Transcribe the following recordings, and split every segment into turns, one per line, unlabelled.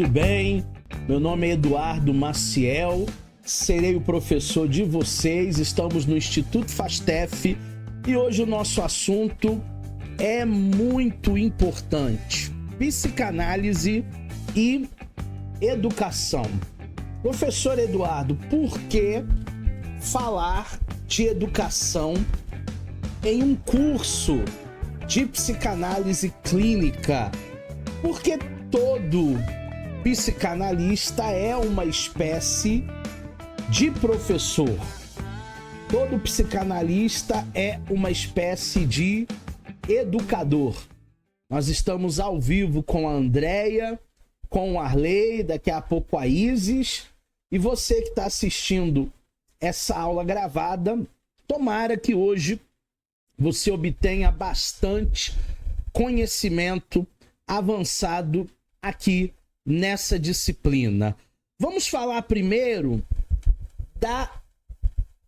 tudo bem? Meu nome é Eduardo Maciel, serei o professor de vocês, estamos no Instituto FASTEF e hoje o nosso assunto é muito importante: psicanálise e educação. Professor Eduardo, por que falar de educação em um curso de psicanálise clínica? Porque todo psicanalista é uma espécie de professor. Todo psicanalista é uma espécie de educador. Nós estamos ao vivo com a Andréia, com o Arley, daqui a pouco a Isis. E você que está assistindo essa aula gravada, tomara que hoje você obtenha bastante conhecimento avançado aqui nessa disciplina. Vamos falar primeiro da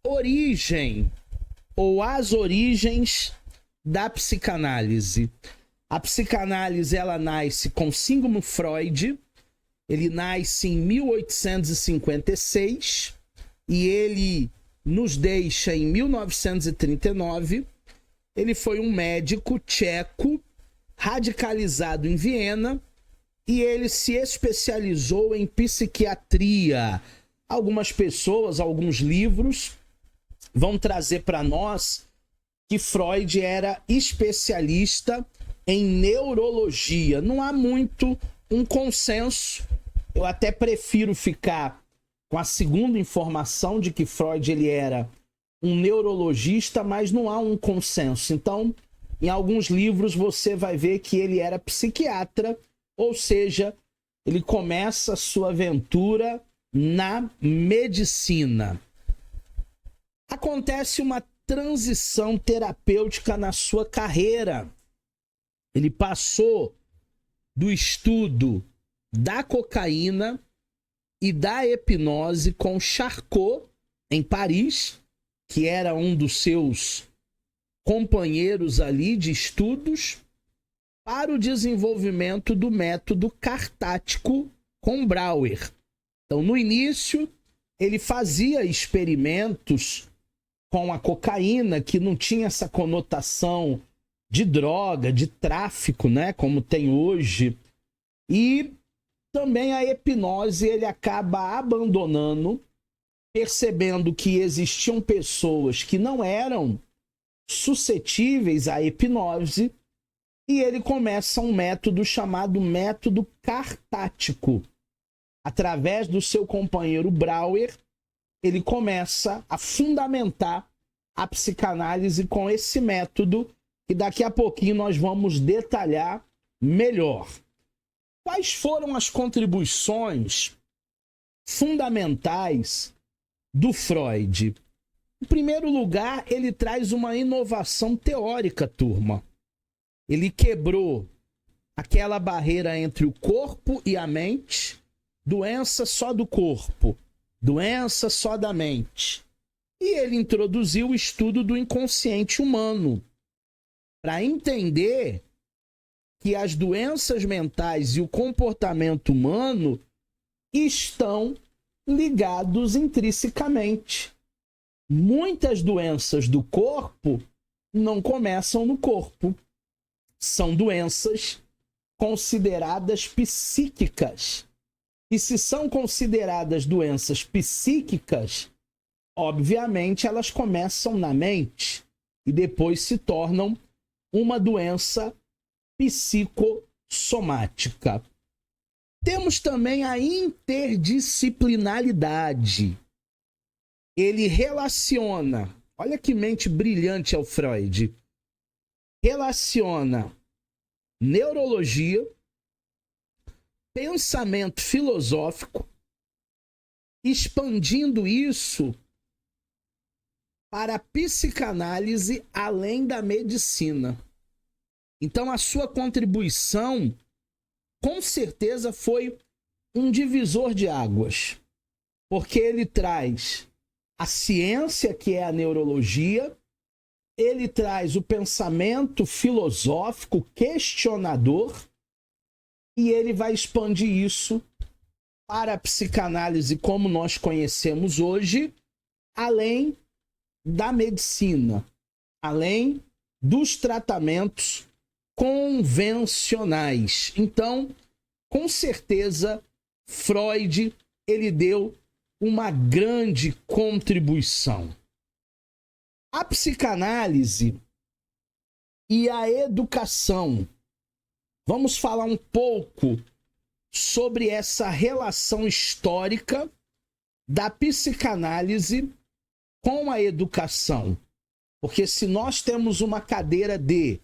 origem ou as origens da psicanálise. A psicanálise, ela nasce com Sigmund Freud. Ele nasce em 1856 e ele nos deixa em 1939. Ele foi um médico tcheco radicalizado em Viena e ele se especializou em psiquiatria. Algumas pessoas, alguns livros vão trazer para nós que Freud era especialista em neurologia. Não há muito um consenso. Eu até prefiro ficar com a segunda informação de que Freud ele era um neurologista, mas não há um consenso. Então, em alguns livros você vai ver que ele era psiquiatra, ou seja, ele começa a sua aventura na medicina. Acontece uma transição terapêutica na sua carreira. Ele passou do estudo da cocaína e da hipnose com Charcot, em Paris, que era um dos seus companheiros ali de estudos, para o desenvolvimento do método cartático com Brauer. Então, no início, ele fazia experimentos com a cocaína, que não tinha essa conotação de droga, de tráfico, né, como tem hoje. E também a hipnose ele acaba abandonando, percebendo que existiam pessoas que não eram suscetíveis à hipnose, e ele começa um método chamado método cartático. Através do seu companheiro Brauer, ele começa a fundamentar a psicanálise com esse método, que daqui a pouquinho nós vamos detalhar melhor. Quais foram as contribuições fundamentais do Freud? Em primeiro lugar, ele traz uma inovação teórica, turma. Ele quebrou aquela barreira entre o corpo e a mente, doença só do corpo, doença só da mente. E ele introduziu o estudo do inconsciente humano, para entender que as doenças mentais e o comportamento humano estão ligados intrinsecamente. Muitas doenças do corpo não começam no corpo. São doenças consideradas psíquicas. E se são consideradas doenças psíquicas, obviamente elas começam na mente e depois se tornam uma doença psicossomática. Temos também a interdisciplinaridade. Ele relaciona, olha que mente brilhante é o Freud, relaciona neurologia, pensamento filosófico, expandindo isso para a psicanálise além da medicina. Então a sua contribuição, com certeza, foi um divisor de águas, porque ele traz a ciência, que é a neurologia, ele traz o pensamento filosófico questionador e ele vai expandir isso para a psicanálise como nós conhecemos hoje, além da medicina, além dos tratamentos convencionais. Então, com certeza, Freud, ele deu uma grande contribuição. A psicanálise e a educação. Vamos falar um pouco sobre essa relação histórica da psicanálise com a educação. Porque se nós temos uma cadeira de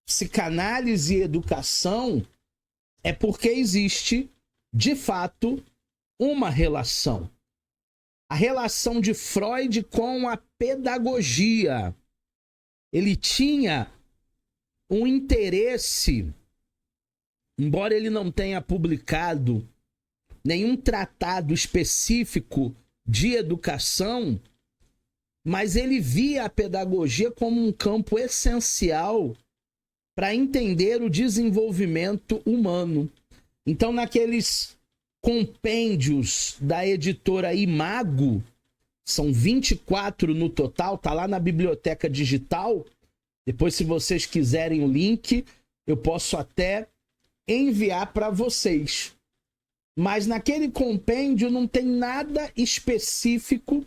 psicanálise e educação, é porque existe, de fato, uma relação. A relação de Freud com a pedagogia. Ele tinha um interesse, embora ele não tenha publicado nenhum tratado específico de educação, mas ele via a pedagogia como um campo essencial para entender o desenvolvimento humano. Então, naqueles compêndios da editora Imago, são 24 no total, tá lá na biblioteca digital. Depois, se vocês quiserem o link, eu posso até enviar para vocês. Mas naquele compêndio não tem nada específico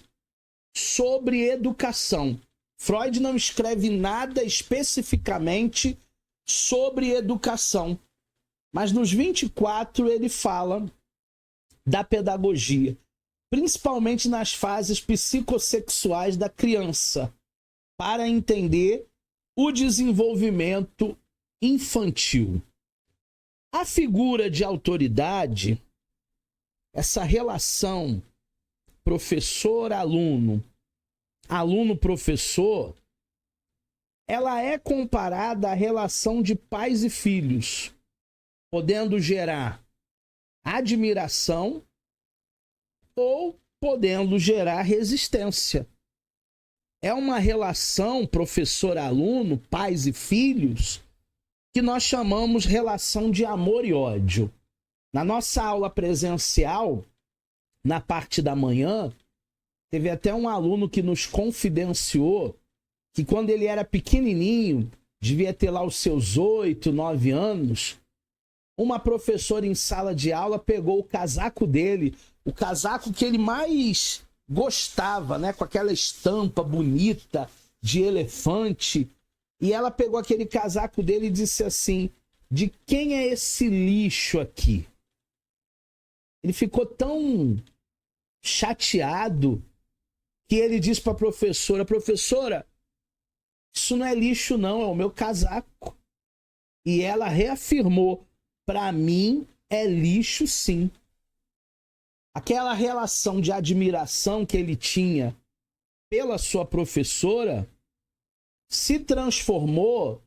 sobre educação. Freud não escreve nada especificamente sobre educação. Mas nos 24 ele fala da pedagogia, principalmente nas fases psicossexuais da criança, para entender o desenvolvimento infantil. A figura de autoridade, essa relação professor-aluno, aluno-professor, ela é comparada à relação de pais e filhos, podendo gerar admiração ou podendo gerar resistência. É uma relação professor-aluno, pais e filhos, que nós chamamos relação de amor e ódio. Na nossa aula presencial, na parte da manhã, teve até um aluno que nos confidenciou que quando ele era pequenininho, devia ter lá os seus 8, 9 anos, uma professora em sala de aula pegou o casaco dele, o casaco que ele mais gostava, né, com aquela estampa bonita de elefante, e ela pegou aquele casaco dele e disse assim: de quem é esse lixo aqui? Ele ficou tão chateado que ele disse para a professora: professora, isso não é lixo não, é o meu casaco. E ela reafirmou: para mim é lixo sim. Aquela relação de admiração que ele tinha pela sua professora se transformou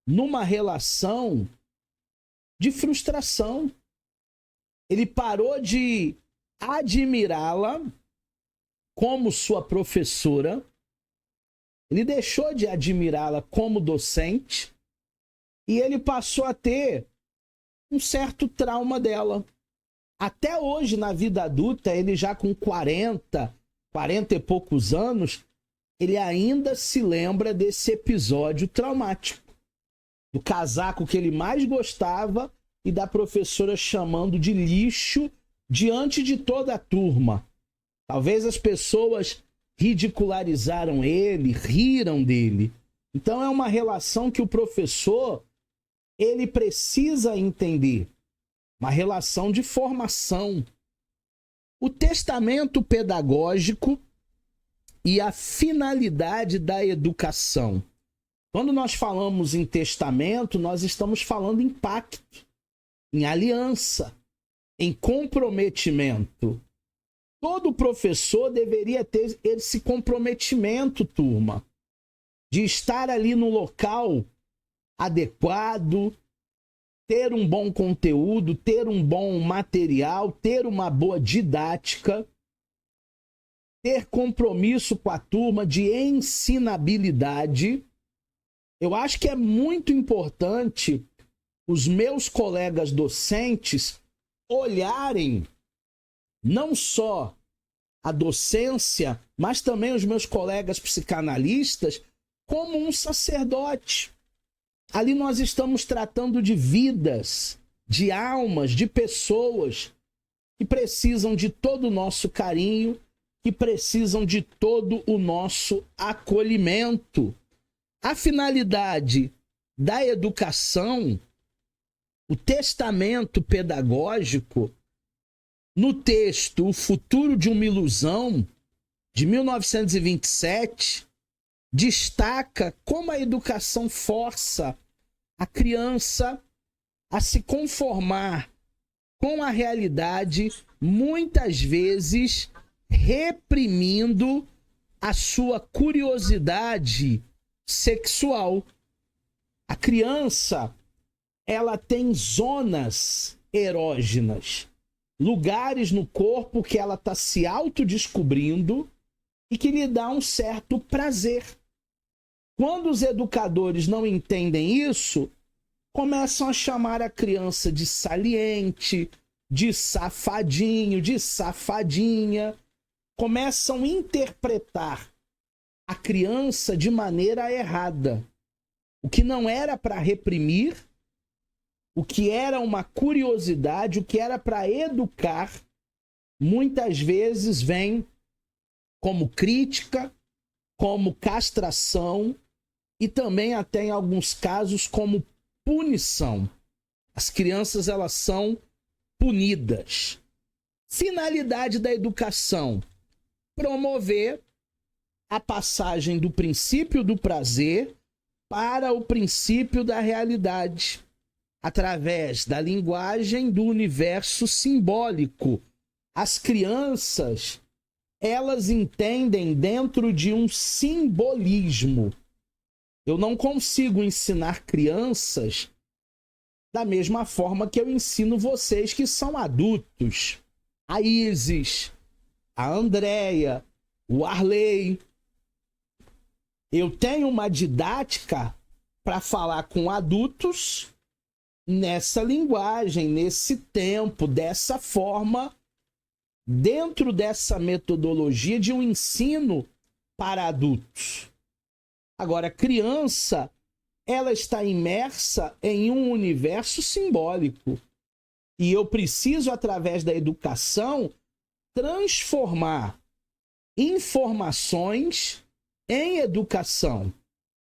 numa relação de frustração. Ele parou de admirá-la como sua professora, ele deixou de admirá-la como docente e ele passou a ter um certo trauma dela. Até hoje, na vida adulta, ele já com 40 e poucos anos, ele ainda se lembra desse episódio traumático. Do casaco que ele mais gostava e da professora chamando de lixo diante de toda a turma. Talvez as pessoas ridicularizaram ele, riram dele. Então é uma relação que o professor, ele precisa entender. Uma relação de formação. O testamento pedagógico e a finalidade da educação. Quando nós falamos em testamento, nós estamos falando em pacto, em aliança, em comprometimento. Todo professor deveria ter esse comprometimento, turma, de estar ali no local adequado, ter um bom conteúdo, ter um bom material, ter uma boa didática, ter compromisso com a turma de ensinabilidade. Eu acho que é muito importante os meus colegas docentes olharem não só a docência, mas também os meus colegas psicanalistas, como um sacerdote. Ali nós estamos tratando de vidas, de almas, de pessoas que precisam de todo o nosso carinho, que precisam de todo o nosso acolhimento. A finalidade da educação, o testamento pedagógico, no texto O Futuro de uma Ilusão, de 1927, destaca como a educação força a criança a se conformar com a realidade, muitas vezes reprimindo a sua curiosidade sexual. A criança, ela tem zonas erógenas, lugares no corpo que ela está se autodescobrindo e que lhe dá um certo prazer. Quando os educadores não entendem isso, começam a chamar a criança de saliente, de safadinho, de safadinha. Começam a interpretar a criança de maneira errada. O que não era para reprimir, o que era uma curiosidade, o que era para educar, muitas vezes vem como crítica, como castração e também até em alguns casos como punição. As crianças, elas são punidas. Finalidade da educação: promover a passagem do princípio do prazer para o princípio da realidade, através da linguagem do universo simbólico. As crianças, elas entendem dentro de um simbolismo. Eu não consigo ensinar crianças da mesma forma que eu ensino vocês que são adultos. A Isis, a Andréia, o Arley. Eu tenho uma didática para falar com adultos nessa linguagem, nesse tempo, dessa forma, dentro dessa metodologia de um ensino para adultos. Agora, a criança, ela está imersa em um universo simbólico. E eu preciso, através da educação, transformar informações em educação.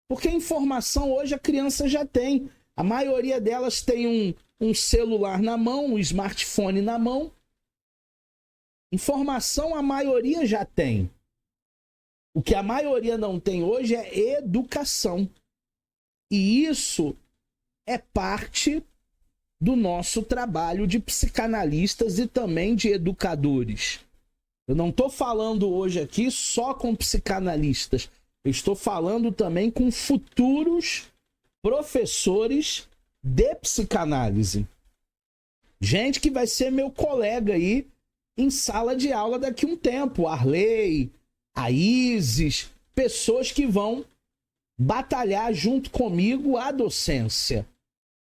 Porque informação hoje a criança já tem. A maioria delas tem um celular na mão, um smartphone na mão. Informação a maioria já tem. O que a maioria não tem hoje é educação. E isso é parte do nosso trabalho de psicanalistas e também de educadores. Eu não estou falando hoje aqui só com psicanalistas. Eu estou falando também com futuros professores de psicanálise. Gente que vai ser meu colega aí em sala de aula daqui a um tempo. Arley, a Isis, pessoas que vão batalhar junto comigo a docência.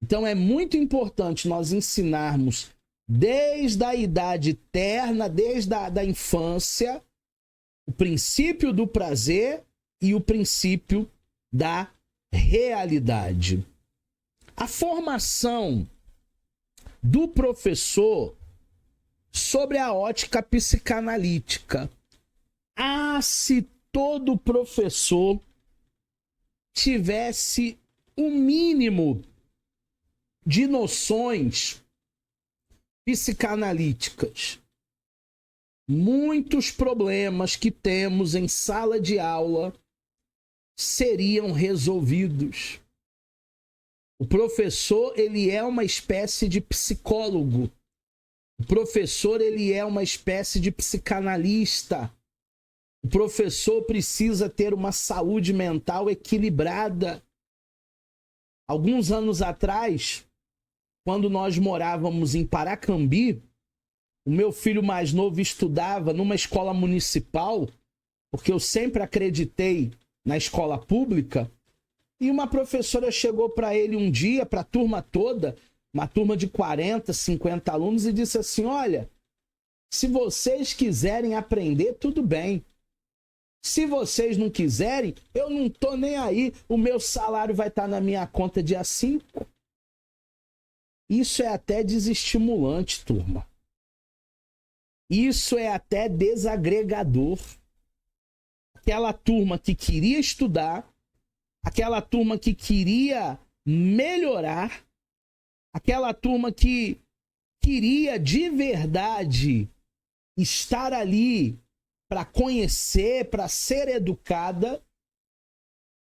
Então é muito importante nós ensinarmos desde a idade terna, desde a infância, o princípio do prazer e o princípio da realidade. A formação do professor sobre a ótica psicanalítica. Se todo professor tivesse o mínimo de noções psicanalíticas, muitos problemas que temos em sala de aula seriam resolvidos. O professor, ele é uma espécie de psicólogo. O professor, ele é uma espécie de psicanalista. O professor precisa ter uma saúde mental equilibrada. Alguns anos atrás, quando nós morávamos em Paracambi, o meu filho mais novo estudava numa escola municipal, porque eu sempre acreditei na escola pública, e uma professora chegou para ele um dia, para a turma toda, uma turma de 40, 50 alunos, e disse assim: olha, Se vocês quiserem aprender, tudo bem. Se vocês não quiserem, eu não tô nem aí. O meu salário vai estar na minha conta dia 5. Isso é até desestimulante, turma. Isso é até desagregador. Aquela turma que queria estudar, aquela turma que queria melhorar, aquela turma que queria de verdade estar ali para conhecer, para ser educada,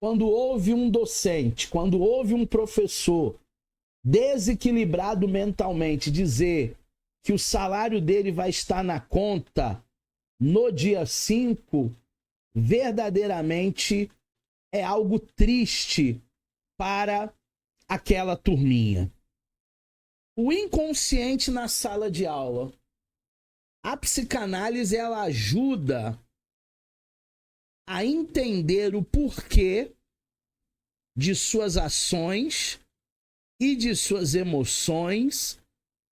quando houve um docente, quando houve um professor desequilibrado mentalmente dizer que o salário dele vai estar na conta no dia 5, verdadeiramente é algo triste para aquela turminha. O inconsciente na sala de aula. A psicanálise, ela ajuda a entender o porquê de suas ações e de suas emoções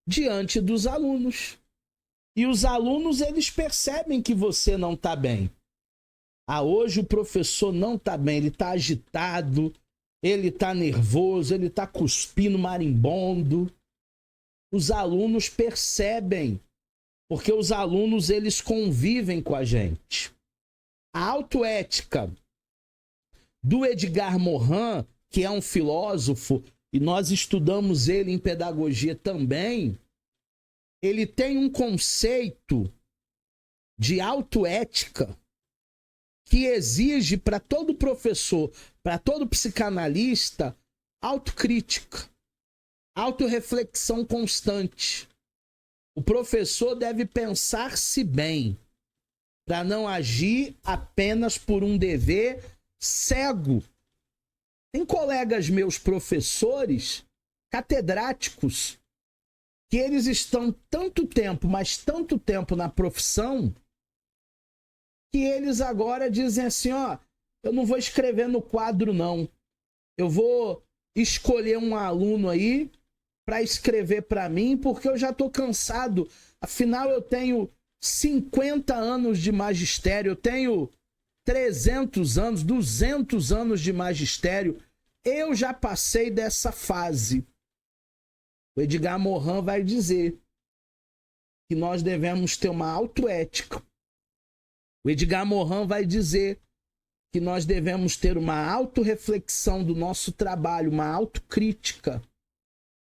diante dos alunos. E os alunos, eles percebem que você não está bem. Ah, hoje o professor não está bem, ele está agitado, ele está nervoso, ele está cuspindo marimbondo. Os alunos percebem, porque os alunos, eles convivem com a gente. A autoética do Edgar Morin, que é um filósofo, e nós estudamos ele em pedagogia também, ele tem um conceito de autoética que exige para todo professor, para todo psicanalista, autocrítica, autorreflexão constante. O professor deve pensar-se bem, para não agir apenas por um dever cego. Tem colegas meus professores, catedráticos, que eles estão tanto tempo, mas tanto tempo na profissão, que eles agora dizem assim, ó, eu não vou escrever no quadro não, eu vou escolher um aluno aí para escrever para mim, porque eu já estou cansado, afinal eu tenho 50 anos de magistério, eu tenho 300 anos, 200 anos de magistério, eu já passei dessa fase. O Edgar Morin vai dizer que nós devemos ter uma autoética. O Edgar Morin vai dizer que nós devemos ter uma autorreflexão do nosso trabalho, uma autocrítica.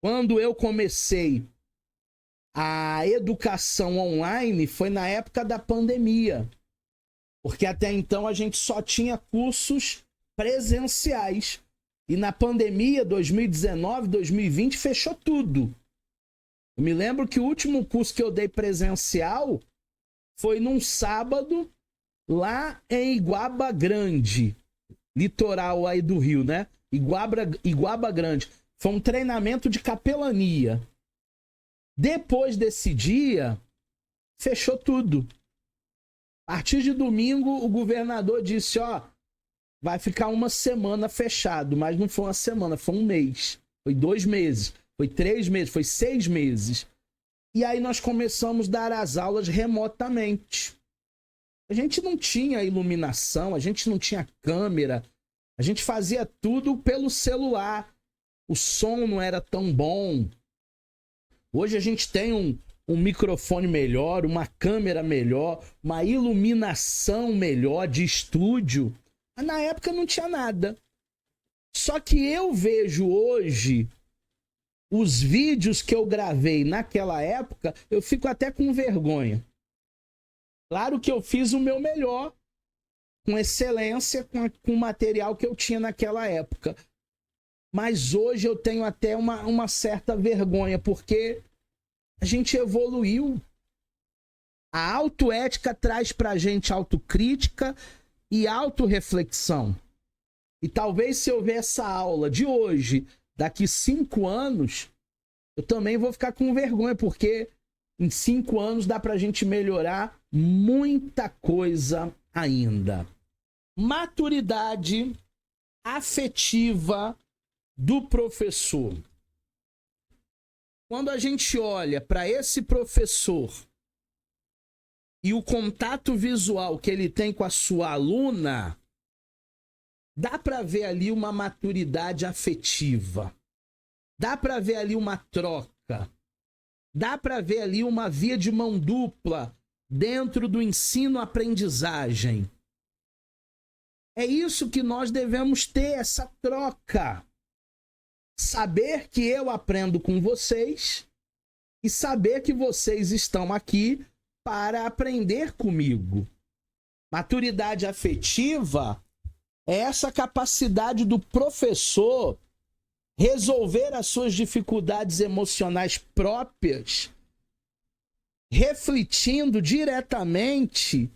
Quando eu comecei a educação online, foi na época da pandemia. Porque até então a gente só tinha cursos presenciais. E na pandemia, 2019, 2020, fechou tudo. Eu me lembro que o último curso que eu dei presencial foi num sábado lá em Iguaba Grande, litoral aí do Rio, né? Iguaba Grande. Foi um treinamento de capelania. Depois desse dia, fechou tudo. A partir de domingo, o governador disse, ó, vai ficar uma semana fechado, mas não foi uma semana, foi um mês, foi 2 meses, foi 3 meses, foi 6 meses. E aí nós começamos a dar as aulas remotamente. A gente não tinha iluminação, a gente não tinha câmera, a gente fazia tudo pelo celular. O som não era tão bom. Hoje a gente tem um microfone melhor, uma câmera melhor, uma iluminação melhor de estúdio. Mas na época não tinha nada. Só que eu vejo hoje os vídeos que eu gravei naquela época, eu fico até com vergonha. Claro que eu fiz o meu melhor, com excelência, com o material que eu tinha naquela época. Mas hoje eu tenho até uma certa vergonha, porque a gente evoluiu. A autoética traz pra gente autocrítica e autorreflexão. E talvez se eu ver essa aula de hoje, daqui 5 anos, eu também vou ficar com vergonha, porque em 5 anos dá pra gente melhorar muita coisa ainda. Maturidade afetiva do professor. Quando a gente olha para esse professor e o contato visual que ele tem com a sua aluna, dá para ver ali uma maturidade afetiva. Dá para ver ali uma troca. Dá para ver ali uma via de mão dupla dentro do ensino-aprendizagem. É isso que nós devemos ter, essa troca. Saber que eu aprendo com vocês e saber que vocês estão aqui para aprender comigo. Maturidade afetiva é essa capacidade do professor resolver as suas dificuldades emocionais próprias, refletindo diretamente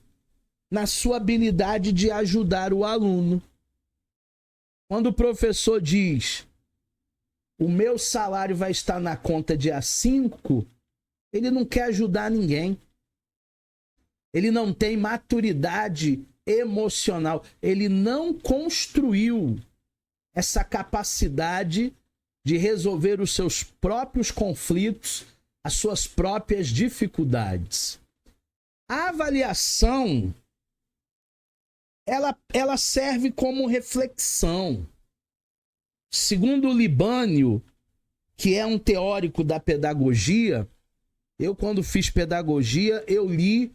na sua habilidade de ajudar o aluno. Quando o professor diz: o meu salário vai estar na conta dia 5, ele não quer ajudar ninguém. Ele não tem maturidade emocional. Ele não construiu essa capacidade de resolver os seus próprios conflitos, as suas próprias dificuldades. A avaliação, ela serve como reflexão. Segundo o Libânio, que é um teórico da pedagogia, eu, quando fiz pedagogia, eu li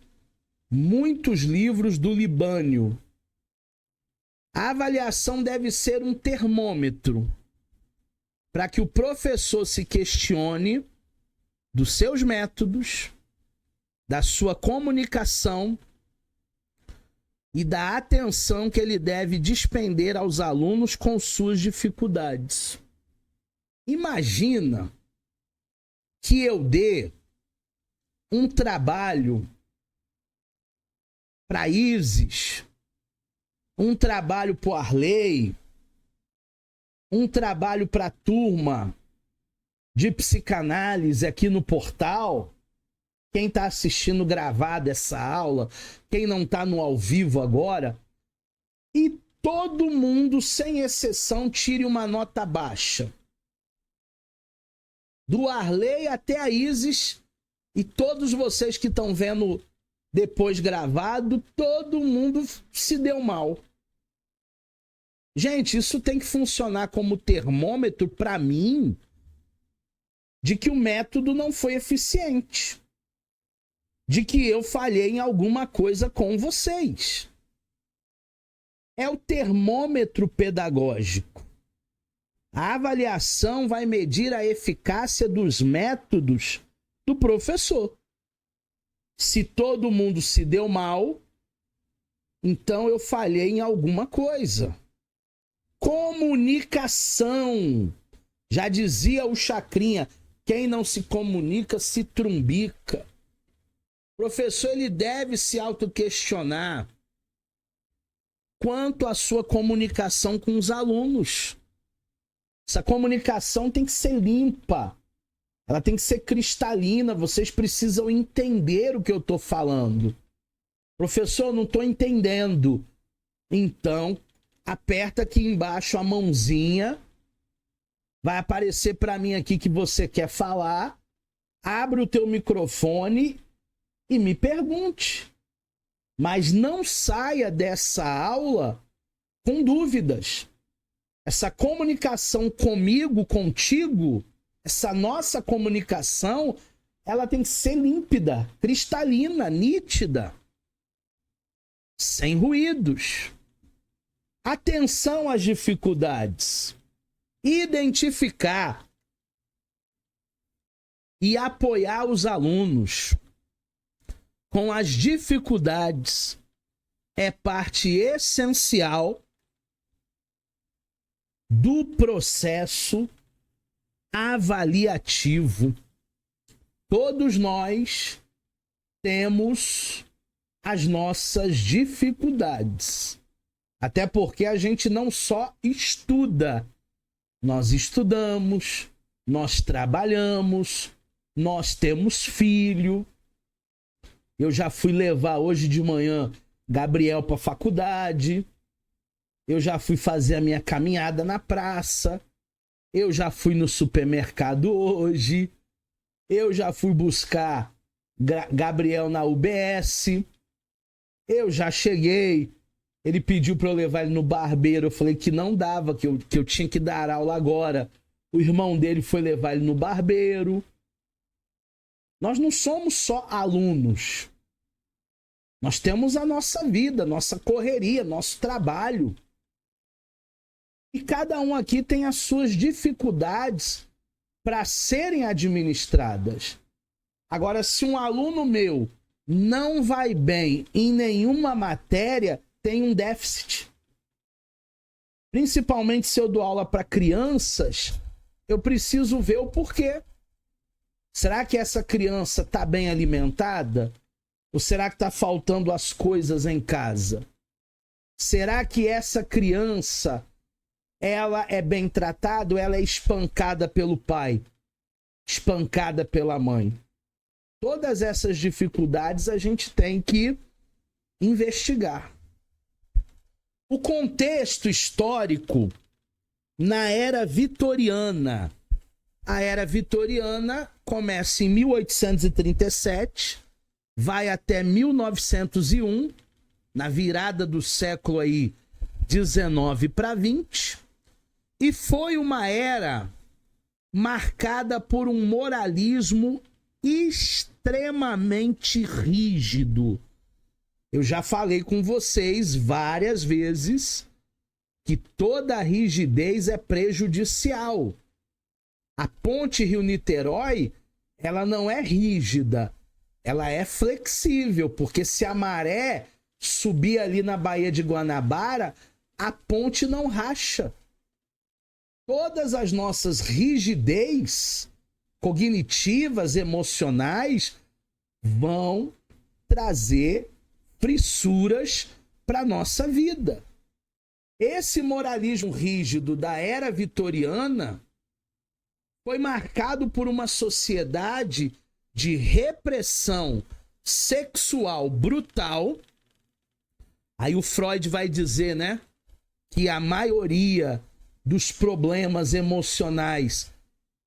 muitos livros do Libânio. A avaliação deve ser um termômetro para que o professor se questione dos seus métodos, da sua comunicação e da atenção que ele deve despender aos alunos com suas dificuldades. Imagina que eu dê um trabalho para Isis, um trabalho para o Arley, um trabalho para a turma de psicanálise aqui no portal. Quem está assistindo gravado essa aula, quem não está no ao vivo agora, e todo mundo, sem exceção, tire uma nota baixa. Do Arley até a Isis, e todos vocês que estão vendo depois gravado, todo mundo se deu mal. Gente, isso tem que funcionar como termômetro para mim de que o método não foi eficiente. De que eu falhei em alguma coisa com vocês. É o termômetro pedagógico. A avaliação vai medir a eficácia dos métodos do professor. Se todo mundo se deu mal, então eu falhei em alguma coisa. Comunicação. Já dizia o Chacrinha, quem não se comunica se trumbica. O professor, ele deve se autoquestionar quanto à sua comunicação com os alunos. Essa comunicação tem que ser limpa. Ela tem que ser cristalina. Vocês precisam entender o que eu estou falando. Professor, não estou entendendo. Então, aperta aqui embaixo a mãozinha. Vai aparecer para mim aqui que você quer falar. Abre o teu microfone e me pergunte. Mas não saia dessa aula com dúvidas. Essa comunicação comigo, contigo, essa nossa comunicação, ela tem que ser límpida, cristalina, nítida, sem ruídos. Atenção às dificuldades. Identificar e apoiar os alunos com as dificuldades é parte essencial do processo avaliativo. Todos nós temos as nossas dificuldades. Até porque a gente não só estuda, nós estudamos, nós trabalhamos, nós temos filho. Eu já fui levar hoje de manhã Gabriel para a faculdade. Eu já fui fazer a minha caminhada na praça. Eu já fui no supermercado hoje. Eu já fui buscar Gabriel na UBS. Eu já cheguei. Ele pediu para eu levar ele no barbeiro. Eu falei que não dava, que eu tinha que dar aula agora. O irmão dele foi levar ele no barbeiro. Nós não somos só alunos. Nós temos a nossa vida, nossa correria, nosso trabalho. E cada um aqui tem as suas dificuldades para serem administradas. Agora, se um aluno meu não vai bem em nenhuma matéria, tem um déficit. Principalmente se eu dou aula para crianças, eu preciso ver o porquê. Será que essa criança está bem alimentada? Ou será que está faltando as coisas em casa? Será que essa criança, ela é bem tratada ou ela é espancada pelo pai? Espancada pela mãe? Todas essas dificuldades a gente tem que investigar. O contexto histórico na era vitoriana. A era vitoriana começa em 1837, vai até 1901, na virada do século aí 19 para 20, e foi uma era marcada por um moralismo extremamente rígido. Eu já falei com vocês várias vezes que toda rigidez é prejudicial. A ponte Rio-Niterói, ela não é rígida, ela é flexível, porque se a maré subir ali na Baía de Guanabara, a ponte não racha. Todas as nossas rigidez cognitivas, emocionais, vão trazer fissuras para a nossa vida. Esse moralismo rígido da era vitoriana foi marcado por uma sociedade de repressão sexual brutal. Aí o Freud vai dizer, né, que a maioria dos problemas emocionais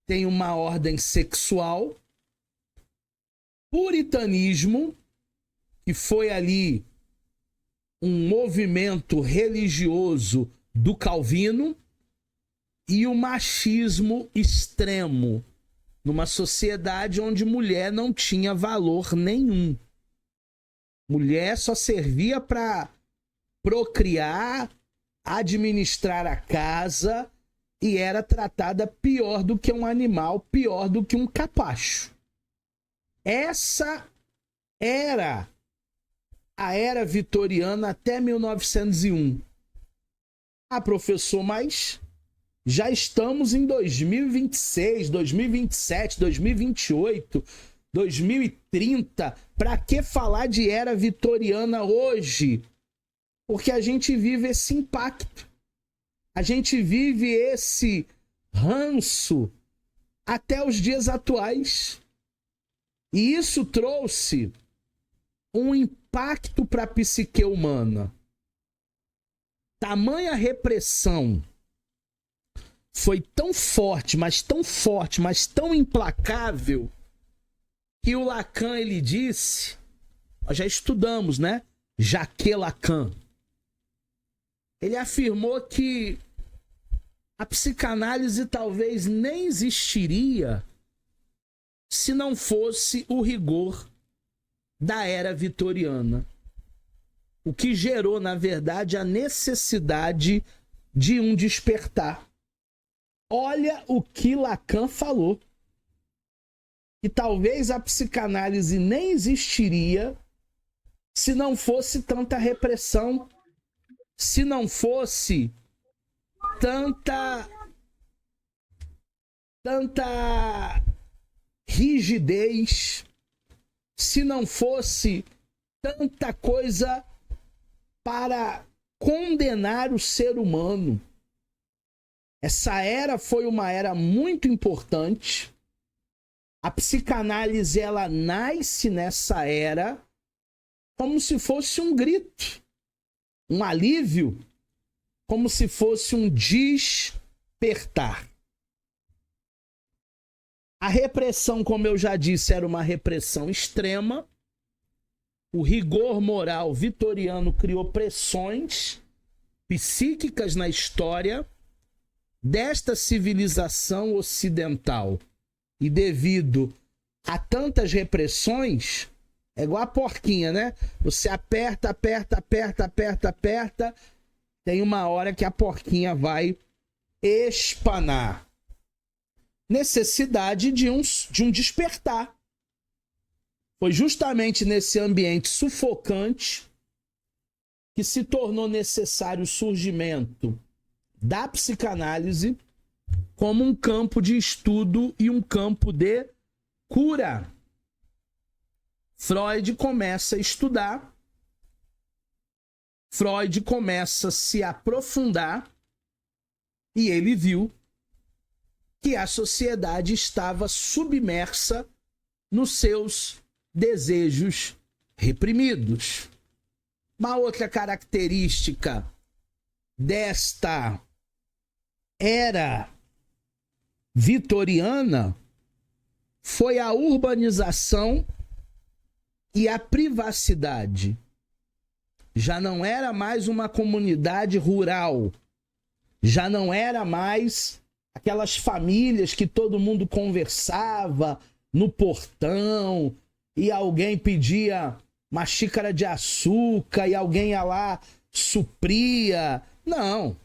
tem uma ordem sexual. Puritanismo, que foi ali um movimento religioso do Calvino, e o machismo extremo, numa sociedade onde mulher não tinha valor nenhum. Mulher só servia para procriar, administrar a casa e era tratada pior do que um animal, pior do que um capacho. Essa era a era vitoriana até 1901. Ah, professor, mas já estamos em 2026, 2027, 2028, 2030. Para que falar de era vitoriana hoje? Porque a gente vive esse impacto. A gente vive esse ranço até os dias atuais. E isso trouxe um impacto para a psique humana. Tamanha repressão foi tão forte, mas tão implacável, que o Lacan, ele disse, nós já estudamos, né? Jacques Lacan. Ele afirmou que a psicanálise talvez nem existiria se não fosse o rigor da era vitoriana. O que gerou, na verdade, a necessidade de um despertar. Olha o que Lacan falou. Que talvez a psicanálise nem existiria se não fosse tanta repressão, se não fosse tanta rigidez, se não fosse tanta coisa para condenar o ser humano. Essa era foi uma era muito importante. A psicanálise, ela nasce nessa era como se fosse um grito, um alívio, como se fosse um despertar. A repressão, como eu já disse, era uma repressão extrema. O rigor moral vitoriano criou pressões psíquicas na história desta civilização ocidental. E devido a tantas repressões, é igual a porquinha, né? Você aperta, aperta, aperta, aperta, aperta. Tem uma hora que a porquinha vai espanar. Necessidade de um despertar. Foi justamente nesse ambiente sufocante que se tornou necessário o surgimento da psicanálise como um campo de estudo e um campo de cura. Freud começa a estudar, Freud começa a se aprofundar e ele viu que a sociedade estava submersa nos seus desejos reprimidos. Uma outra característica desta era vitoriana foi a urbanização e a privacidade. Já não era mais uma comunidade rural, já não era mais aquelas famílias que todo mundo conversava no portão e alguém pedia uma xícara de açúcar e alguém ia lá, supria. Não.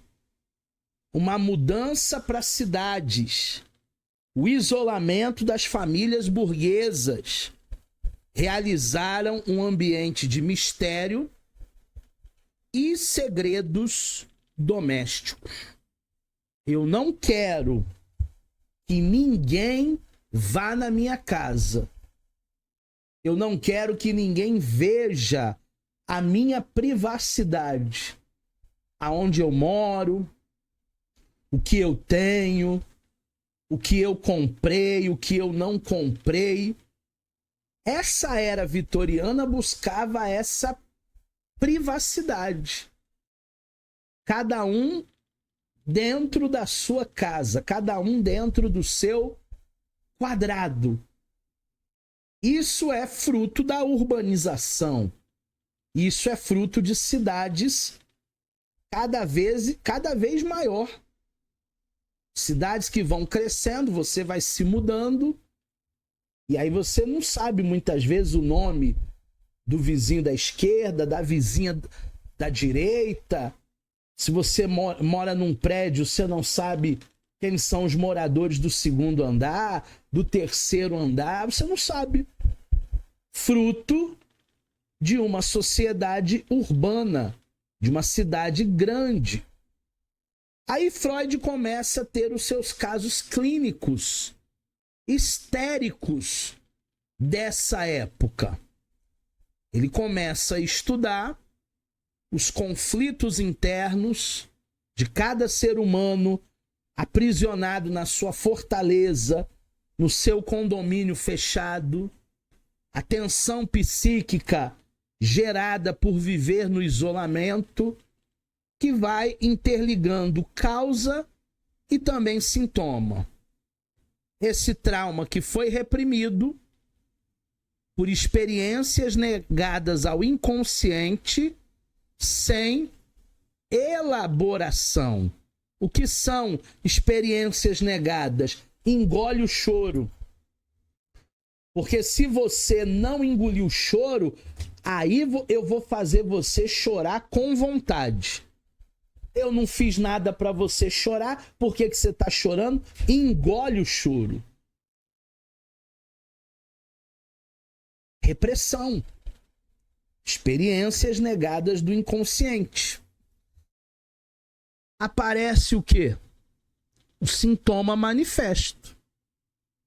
Uma mudança para cidades. O isolamento das famílias burguesas realizaram um ambiente de mistério e segredos domésticos. Eu não quero que ninguém vá na minha casa. Eu não quero que ninguém veja a minha privacidade. Aonde eu moro, o que eu tenho, o que eu comprei, o que eu não comprei. Essa era vitoriana buscava essa privacidade. Cada um dentro da sua casa, cada um dentro do seu quadrado. Isso é fruto da urbanização. Isso é fruto de cidades cada vez maior. Cidades que vão crescendo, você vai se mudando, e aí você não sabe muitas vezes o nome do vizinho da esquerda, da vizinha da direita. Se você mora num prédio, você não sabe quem são os moradores do segundo andar, do terceiro andar, você não sabe. Fruto de uma sociedade urbana, de uma cidade grande. Aí Freud começa a ter os seus casos clínicos, histéricos dessa época. Ele começa a estudar os conflitos internos de cada ser humano aprisionado na sua fortaleza, no seu condomínio fechado, a tensão psíquica gerada por viver no isolamento, que vai interligando causa e também sintoma. Esse trauma que foi reprimido por experiências negadas ao inconsciente sem elaboração. O que são experiências negadas? Engole o choro. Porque se você não engolir o choro, aí eu vou fazer você chorar com vontade. Eu não fiz nada para você chorar, por que você está chorando? Engole o choro. Repressão. Experiências negadas do inconsciente. Aparece o quê? O sintoma manifesto.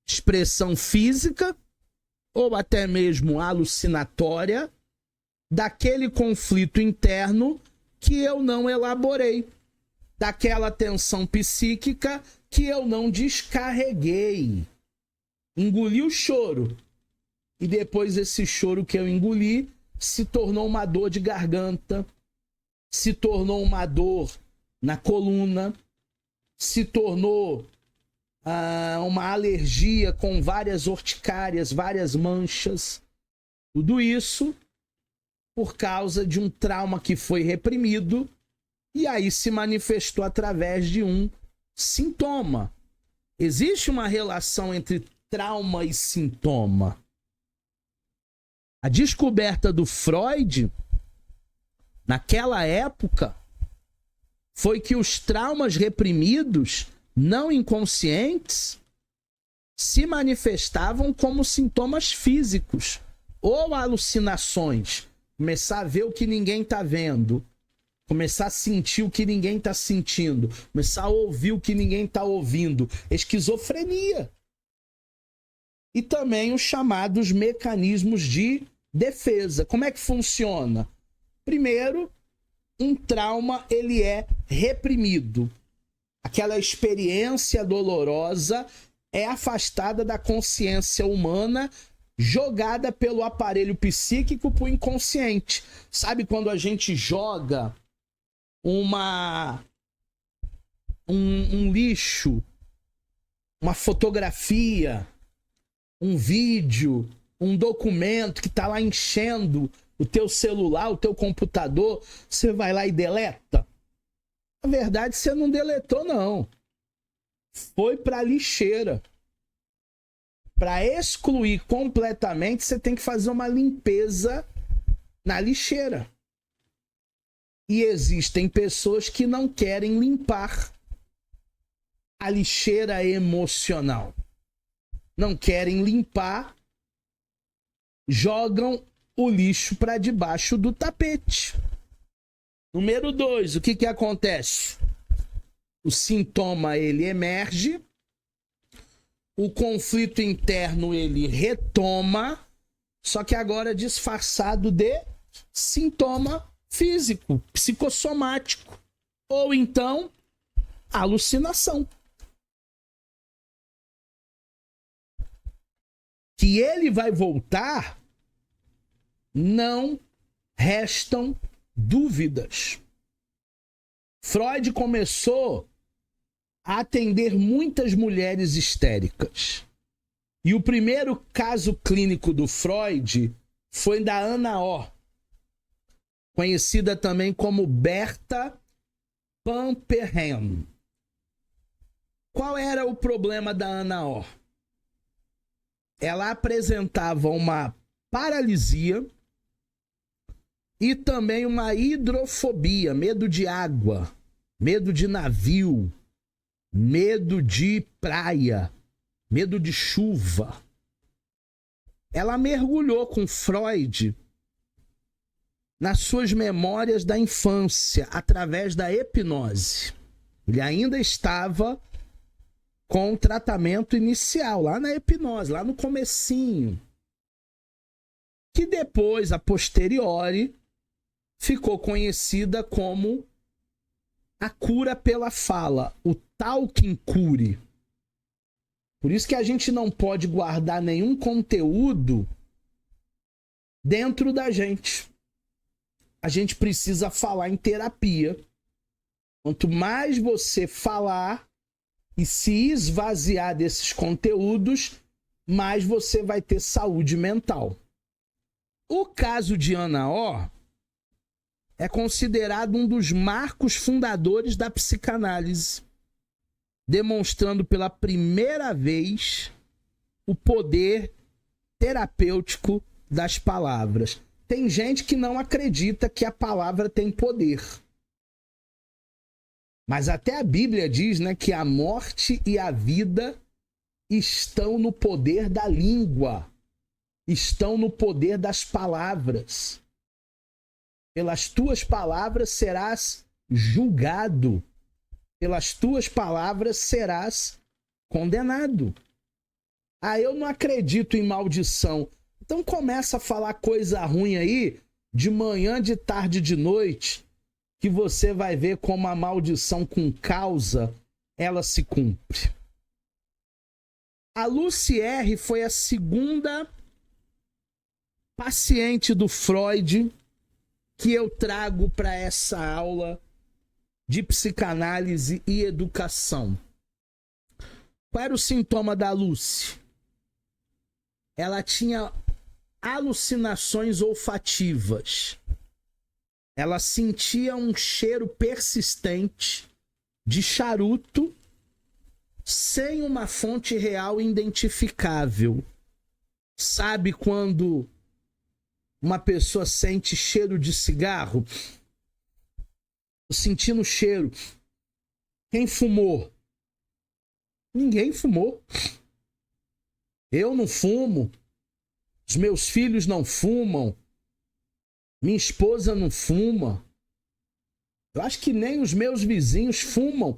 Expressão física ou até mesmo alucinatória daquele conflito interno que eu não elaborei, daquela tensão psíquica que eu não descarreguei. Engoli o choro. E depois esse choro que eu engoli se tornou uma dor de garganta, se tornou uma dor na coluna, se tornou uma alergia com várias urticárias, várias manchas. Tudo isso por causa de um trauma que foi reprimido e aí se manifestou através de um sintoma. Existe uma relação entre trauma e sintoma. A descoberta do Freud, naquela época, foi que os traumas reprimidos, não inconscientes, se manifestavam como sintomas físicos ou alucinações. Começar a ver o que ninguém está vendo, começar a sentir o que ninguém está sentindo, começar a ouvir o que ninguém está ouvindo. Esquizofrenia. E também os chamados mecanismos de defesa. Como é que funciona? Primeiro, um trauma ele é reprimido. Aquela experiência dolorosa é afastada da consciência humana, jogada pelo aparelho psíquico para o inconsciente. Sabe quando a gente joga um lixo, uma fotografia, um vídeo, um documento que está lá enchendo o teu celular, o teu computador, você vai lá e deleta? Na verdade, você não deletou, não. Foi para a lixeira. Para excluir completamente, você tem que fazer uma limpeza na lixeira. E existem pessoas que não querem limpar a lixeira emocional. Não querem limpar, jogam o lixo para debaixo do tapete. Número 2, o que acontece? O sintoma ele emerge, o conflito interno ele retoma, só que agora disfarçado de sintoma físico, psicossomático, ou então alucinação. Que ele vai voltar, não restam dúvidas. Freud começou a atender muitas mulheres histéricas. E o primeiro caso clínico do Freud foi da Ana O, conhecida também como Berta Pamperhen. Qual era o problema da Ana O? Ela apresentava uma paralisia e também uma hidrofobia, medo de água, medo de navio, medo de praia, medo de chuva. Ela mergulhou com Freud nas suas memórias da infância, através da hipnose. Ele ainda estava com o tratamento inicial, lá na hipnose, lá no comecinho. Que depois, a posteriori, ficou conhecida como a cura pela fala, o talking cure. Por isso que a gente não pode guardar nenhum conteúdo dentro da gente. A gente precisa falar em terapia. Quanto mais você falar e se esvaziar desses conteúdos, mais você vai ter saúde mental. O caso de Ana O é considerado um dos marcos fundadores da psicanálise, demonstrando pela primeira vez o poder terapêutico das palavras. Tem gente que não acredita que a palavra tem poder. Mas até a Bíblia diz, né, que a morte e a vida estão no poder da língua, estão no poder das palavras. Pelas tuas palavras serás julgado, pelas tuas palavras serás condenado. Ah, eu não acredito em maldição. Então começa a falar coisa ruim aí, de manhã, de tarde, de noite, que você vai ver como a maldição com causa, ela se cumpre. A Lucy R. foi a segunda paciente do Freud que eu trago para essa aula de psicanálise e educação. Qual era o sintoma da Lucy? Ela tinha alucinações olfativas. Ela sentia um cheiro persistente de charuto sem uma fonte real identificável. Sabe quando uma pessoa sente cheiro de cigarro? Tô sentindo cheiro. Quem fumou? Ninguém fumou. Eu não fumo. Os meus filhos não fumam. Minha esposa não fuma. Eu acho que nem os meus vizinhos fumam.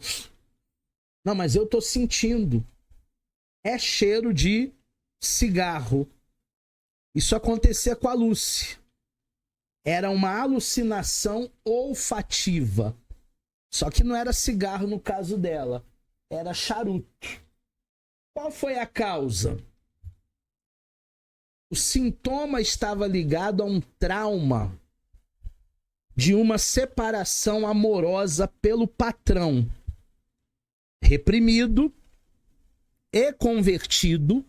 Não, mas eu tô sentindo. É cheiro de cigarro. Isso acontecia com a Lucy. Era uma alucinação olfativa. Só que não era cigarro no caso dela. Era charuto. Qual foi a causa? O sintoma estava ligado a um trauma de uma separação amorosa pelo patrão, reprimido e convertido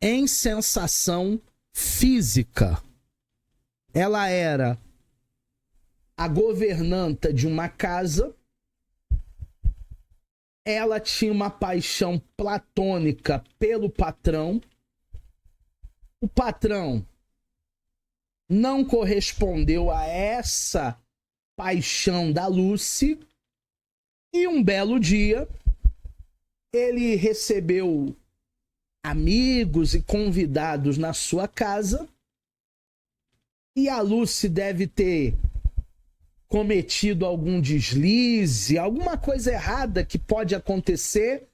em sensação física. Ela era a governanta de uma casa. Ela tinha uma paixão platônica pelo patrão. O patrão não correspondeu a essa paixão da Lucy. E um belo dia, ele recebeu amigos e convidados na sua casa. E a Lucy deve ter cometido algum deslize, alguma coisa errada que pode acontecer.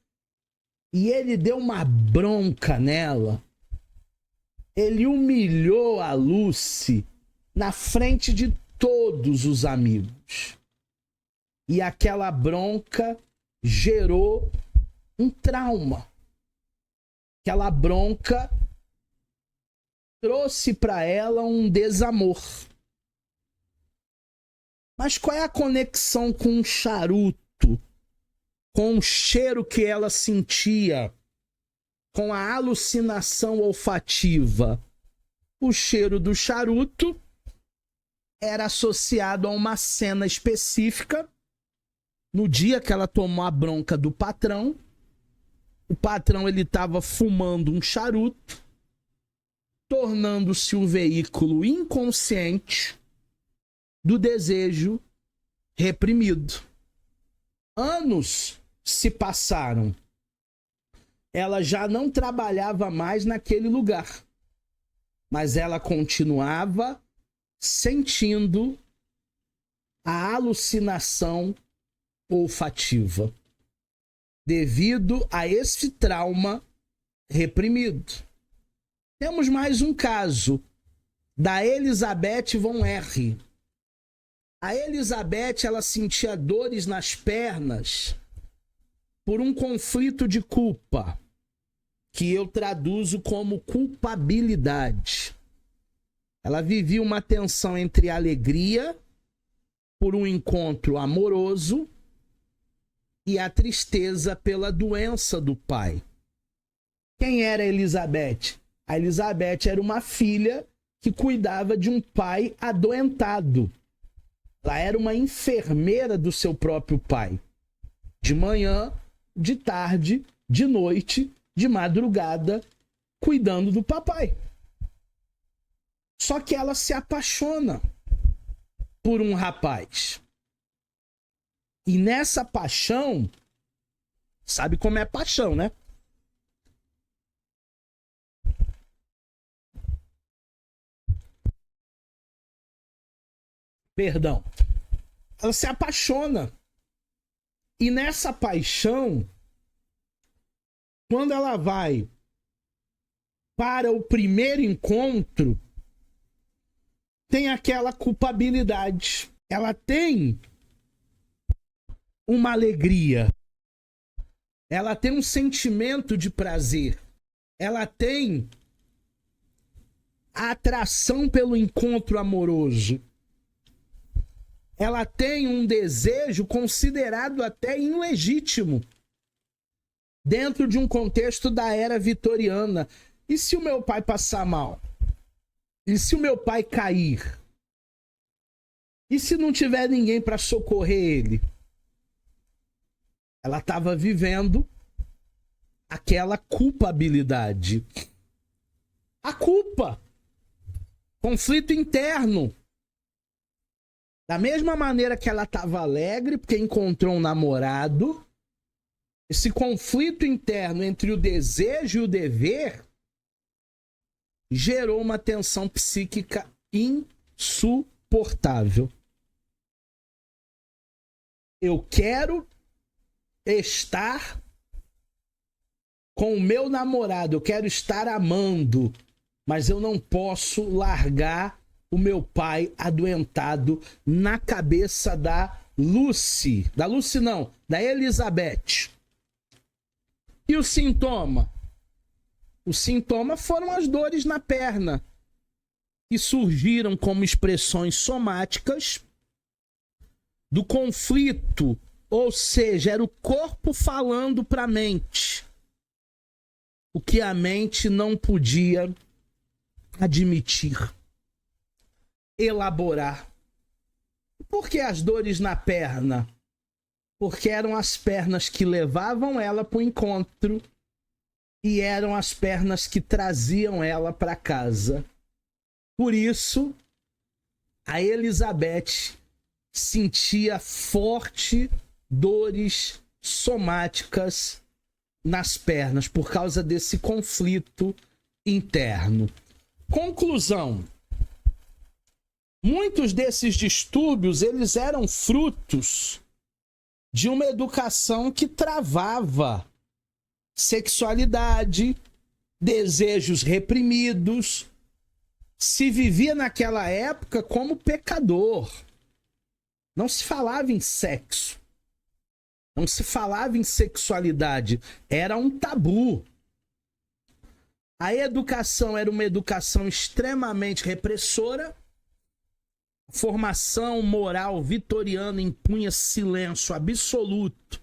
E ele deu uma bronca nela. Ele humilhou a Lucy na frente de todos os amigos. E aquela bronca gerou um trauma. Aquela bronca trouxe para ela um desamor. Mas qual é a conexão com o charuto? Com o cheiro que ela sentia? Com a alucinação olfativa? O cheiro do charuto era associado a uma cena específica. No dia que ela tomou a bronca do patrão, o patrão ele estava fumando um charuto, tornando-se o veículo inconsciente do desejo reprimido. Anos se passaram. Ela já não trabalhava mais naquele lugar, mas ela continuava sentindo a alucinação olfativa devido a esse trauma reprimido. Temos mais um caso da Elizabeth von R. A Elizabeth, ela sentia dores nas pernas por um conflito de culpa, que eu traduzo como culpabilidade. Ela vivia uma tensão entre alegria por um encontro amoroso e a tristeza pela doença do pai. Quem era a Elizabeth? A Elizabeth era uma filha que cuidava de um pai adoentado. Ela era uma enfermeira do seu próprio pai. De manhã, de tarde, de noite, de madrugada, cuidando do papai. Só que ela se apaixona por um rapaz. E nessa paixão, sabe como é paixão, né? Perdão. Ela se apaixona. E nessa paixão, quando ela vai para o primeiro encontro, tem aquela culpabilidade. Ela tem uma alegria. Ela tem um sentimento de prazer. Ela tem a atração pelo encontro amoroso. Ela tem um desejo considerado até ilegítimo dentro de um contexto da era vitoriana. E se o meu pai passar mal? E se o meu pai cair? E se não tiver ninguém para socorrer ele? Ela estava vivendo aquela culpabilidade. A culpa. Conflito interno. Da mesma maneira que ela estava alegre porque encontrou um namorado, esse conflito interno entre o desejo e o dever gerou uma tensão psíquica insuportável. Eu quero estar com o meu namorado, eu quero estar amando, mas eu não posso largar o meu pai adoentado na cabeça da Lucy. Da Lucy não, da Elizabeth. E o sintoma? O sintoma foram as dores na perna, que surgiram como expressões somáticas do conflito, ou seja, era o corpo falando para a mente o que a mente não podia admitir, elaborar. Por que as dores na perna? Porque eram as pernas que levavam ela para o encontro e eram as pernas que traziam ela para casa. Por isso, a Elizabeth sentia forte dores somáticas nas pernas por causa desse conflito interno. Conclusão: muitos desses distúrbios eles eram frutos de uma educação que travava sexualidade, desejos reprimidos. Se vivia naquela época como pecador. Não se falava em sexo. Não se falava em sexualidade. Era um tabu. A educação era uma educação extremamente repressora. A formação moral vitoriana impunha silêncio absoluto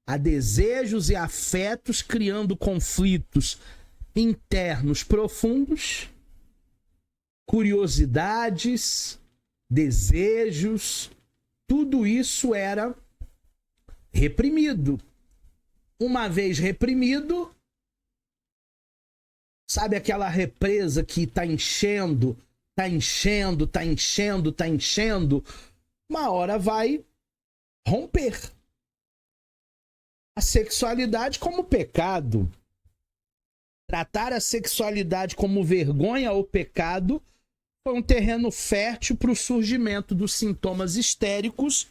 a desejos e afetos, criando conflitos internos profundos, curiosidades, desejos, tudo isso era reprimido. Uma vez reprimido, sabe aquela represa que tá enchendo, uma hora vai romper. A sexualidade como pecado. Tratar a sexualidade como vergonha ou pecado foi um terreno fértil para o surgimento dos sintomas histéricos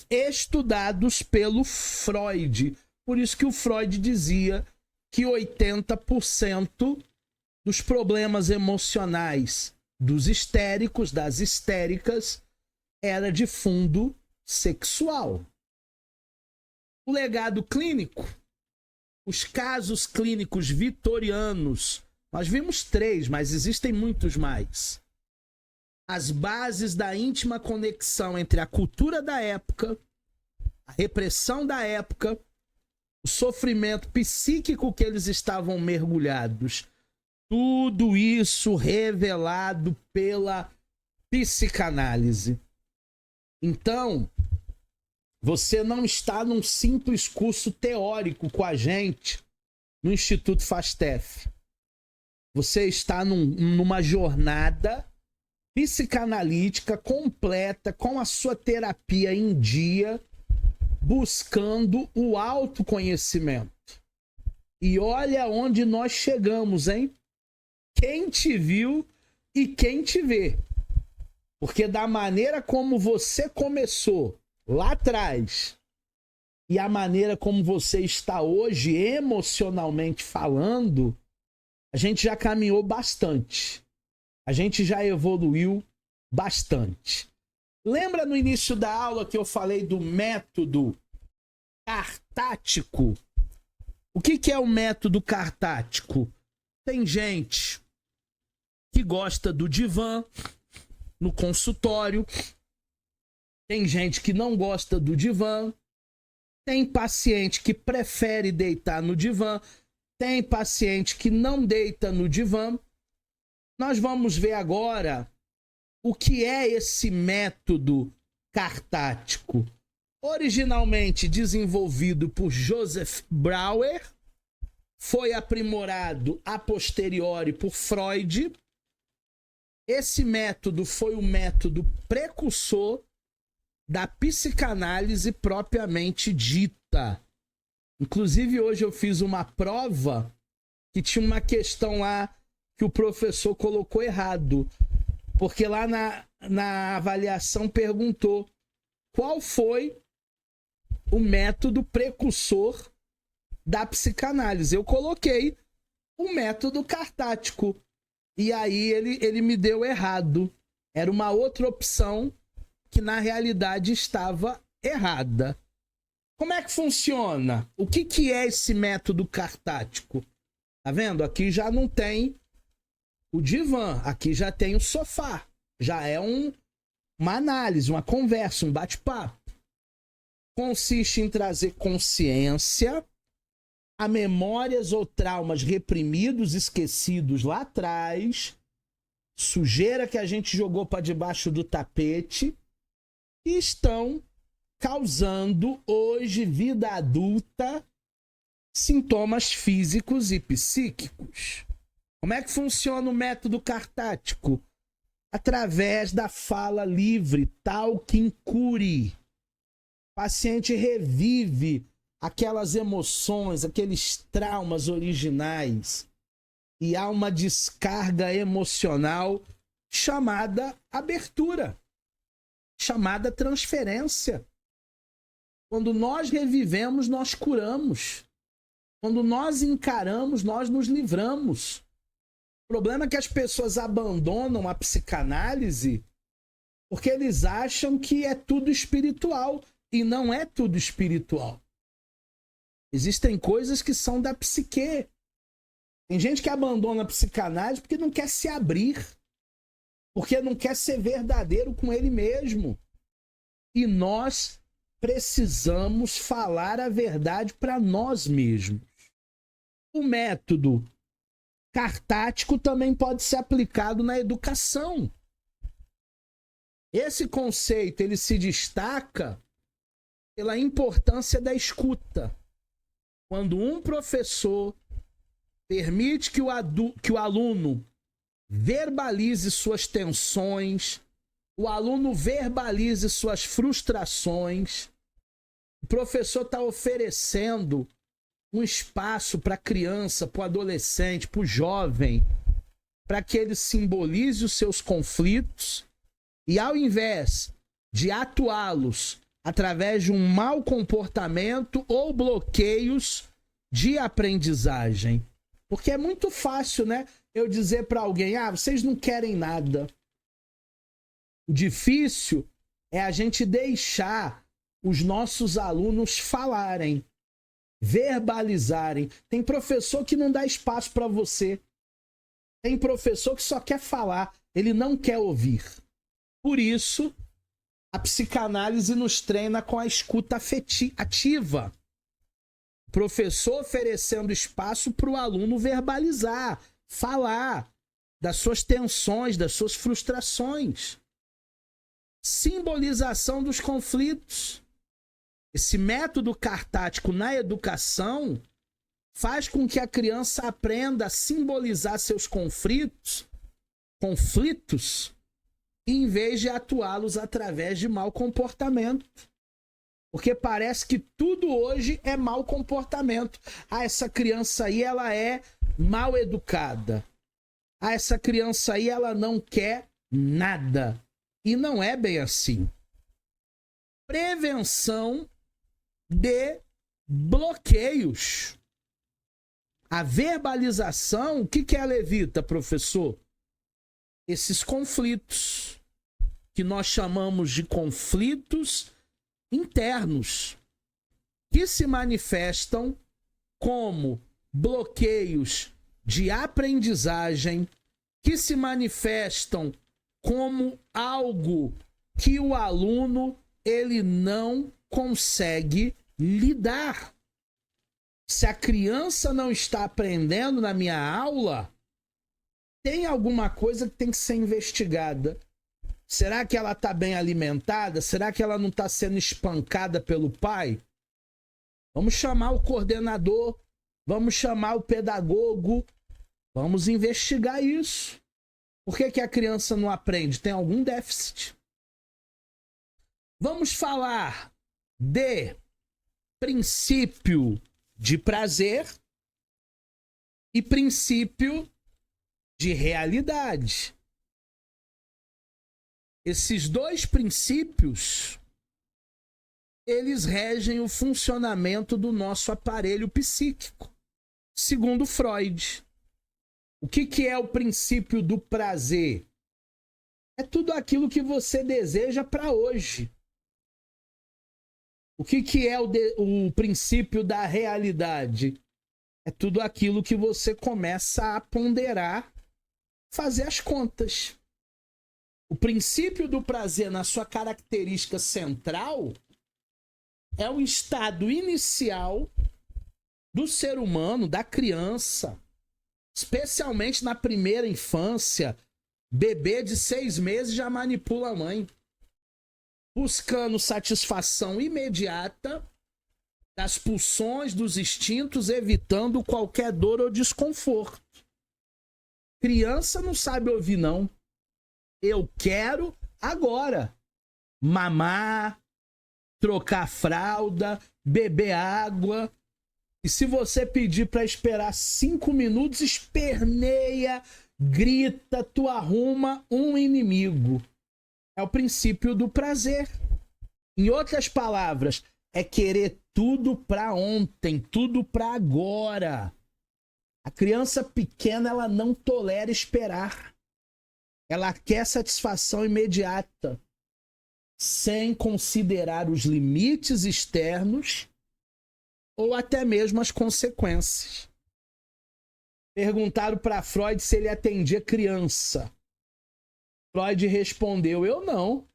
estudados pelo Freud. Por isso que o Freud dizia que 80% dos problemas emocionais dos histéricos, das histéricas, era de fundo sexual. O legado clínico, os casos clínicos vitorianos, nós vimos 3, mas existem muitos mais. As bases da íntima conexão entre a cultura da época, a repressão da época, o sofrimento psíquico que eles estavam mergulhados. Tudo isso revelado pela psicanálise. Então, você não está num simples curso teórico com a gente no Instituto FASTEF. Você está numa jornada psicanalítica completa, com a sua terapia em dia, buscando o autoconhecimento. E olha onde nós chegamos, hein? Quem te viu e quem te vê. Porque da maneira como você começou lá atrás e a maneira como você está hoje, emocionalmente falando, a gente já caminhou bastante. A gente já evoluiu bastante. Lembra no início da aula que eu falei do método cartático? O que é o método cartático? Tem gente que gosta do divã no consultório. Tem gente que não gosta do divã. Tem paciente que prefere deitar no divã, tem paciente que não deita no divã. Nós vamos ver agora o que é esse método cartático. Originalmente desenvolvido por Joseph Brauer, foi aprimorado a posteriori por Freud. Esse método foi o método precursor da psicanálise propriamente dita. Inclusive, hoje eu fiz uma prova que tinha uma questão lá que o professor colocou errado. Porque lá na avaliação perguntou qual foi o método precursor da psicanálise. Eu coloquei o método cartático. E aí ele me deu errado. Era uma outra opção que na realidade estava errada. Como é que funciona? O que é esse método cartático? Tá vendo? Aqui já não tem o divã, aqui já tem o sofá. Já é uma análise, uma conversa, um bate-papo. Consiste em trazer consciência a memórias ou traumas reprimidos, esquecidos lá atrás, sujeira que a gente jogou para debaixo do tapete, e estão causando hoje, vida adulta, sintomas físicos e psíquicos. Como é que funciona o método cartático? Através da fala livre, tal que cure. O paciente revive aquelas emoções, aqueles traumas originais, e há uma descarga emocional chamada abertura, chamada transferência. Quando nós revivemos, nós curamos. Quando nós encaramos, nós nos livramos. O problema é que as pessoas abandonam a psicanálise porque eles acham que é tudo espiritual, e não é tudo espiritual. Existem coisas que são da psique. Tem gente que abandona a psicanálise porque não quer se abrir, porque não quer ser verdadeiro com ele mesmo. E nós precisamos falar a verdade para nós mesmos. O método cartático também pode ser aplicado na educação. Esse conceito ele se destaca pela importância da escuta. Quando um professor permite que o aluno verbalize suas tensões, o aluno verbalize suas frustrações, o professor está oferecendo um espaço para a criança, para o adolescente, para o jovem, para que ele simbolize os seus conflitos e, ao invés de atuá-los através de um mau comportamento ou bloqueios de aprendizagem. Porque é muito fácil, né? Eu dizer para alguém, vocês não querem nada. O difícil é a gente deixar os nossos alunos falarem, verbalizarem. Tem professor que não dá espaço para você. Tem professor que só quer falar, ele não quer ouvir. Por isso, a psicanálise nos treina com a escuta ativa. O professor oferecendo espaço para o aluno verbalizar, falar das suas tensões, das suas frustrações. Simbolização dos conflitos. Esse método cartático na educação faz com que a criança aprenda a simbolizar seus conflitos, em vez de atuá-los através de mau comportamento. Porque parece que tudo hoje é mau comportamento. Essa criança aí, ela é mal educada. Essa criança aí, ela não quer nada. E não é bem assim. Prevenção de bloqueios. A verbalização, o que ela evita, professor? Esses conflitos, que nós chamamos de conflitos internos, que se manifestam como bloqueios de aprendizagem, que se manifestam como algo que o aluno ele não consegue lidar. Se a criança não está aprendendo na minha aula, tem alguma coisa que tem que ser investigada. Será que ela está bem alimentada? Será que ela não está sendo espancada pelo pai? Vamos chamar o coordenador, vamos chamar o pedagogo, vamos investigar isso. Por que a criança não aprende? Tem algum déficit? Vamos falar de princípio de prazer e princípio de realidade. Esses dois princípios, eles regem o funcionamento do nosso aparelho psíquico, segundo Freud. O que é o princípio do prazer? É tudo aquilo que você deseja para hoje. O que é o princípio da realidade? É tudo aquilo que você começa a ponderar, fazer as contas. O princípio do prazer, na sua característica central, é o estado inicial do ser humano, da criança, especialmente na primeira infância. Bebê de 6 meses já manipula a mãe, buscando satisfação imediata das pulsões, dos instintos, evitando qualquer dor ou desconforto. Criança não sabe ouvir, não. Eu quero agora mamar, trocar fralda, beber água. E se você pedir para esperar 5 minutos, esperneia, grita, tu arruma um inimigo. É o princípio do prazer. Em outras palavras, é querer tudo para ontem, tudo para agora. A criança pequena, ela não tolera esperar. Ela quer satisfação imediata, sem considerar os limites externos ou até mesmo as consequências. Perguntaram para Freud se ele atendia criança. Freud respondeu: eu não.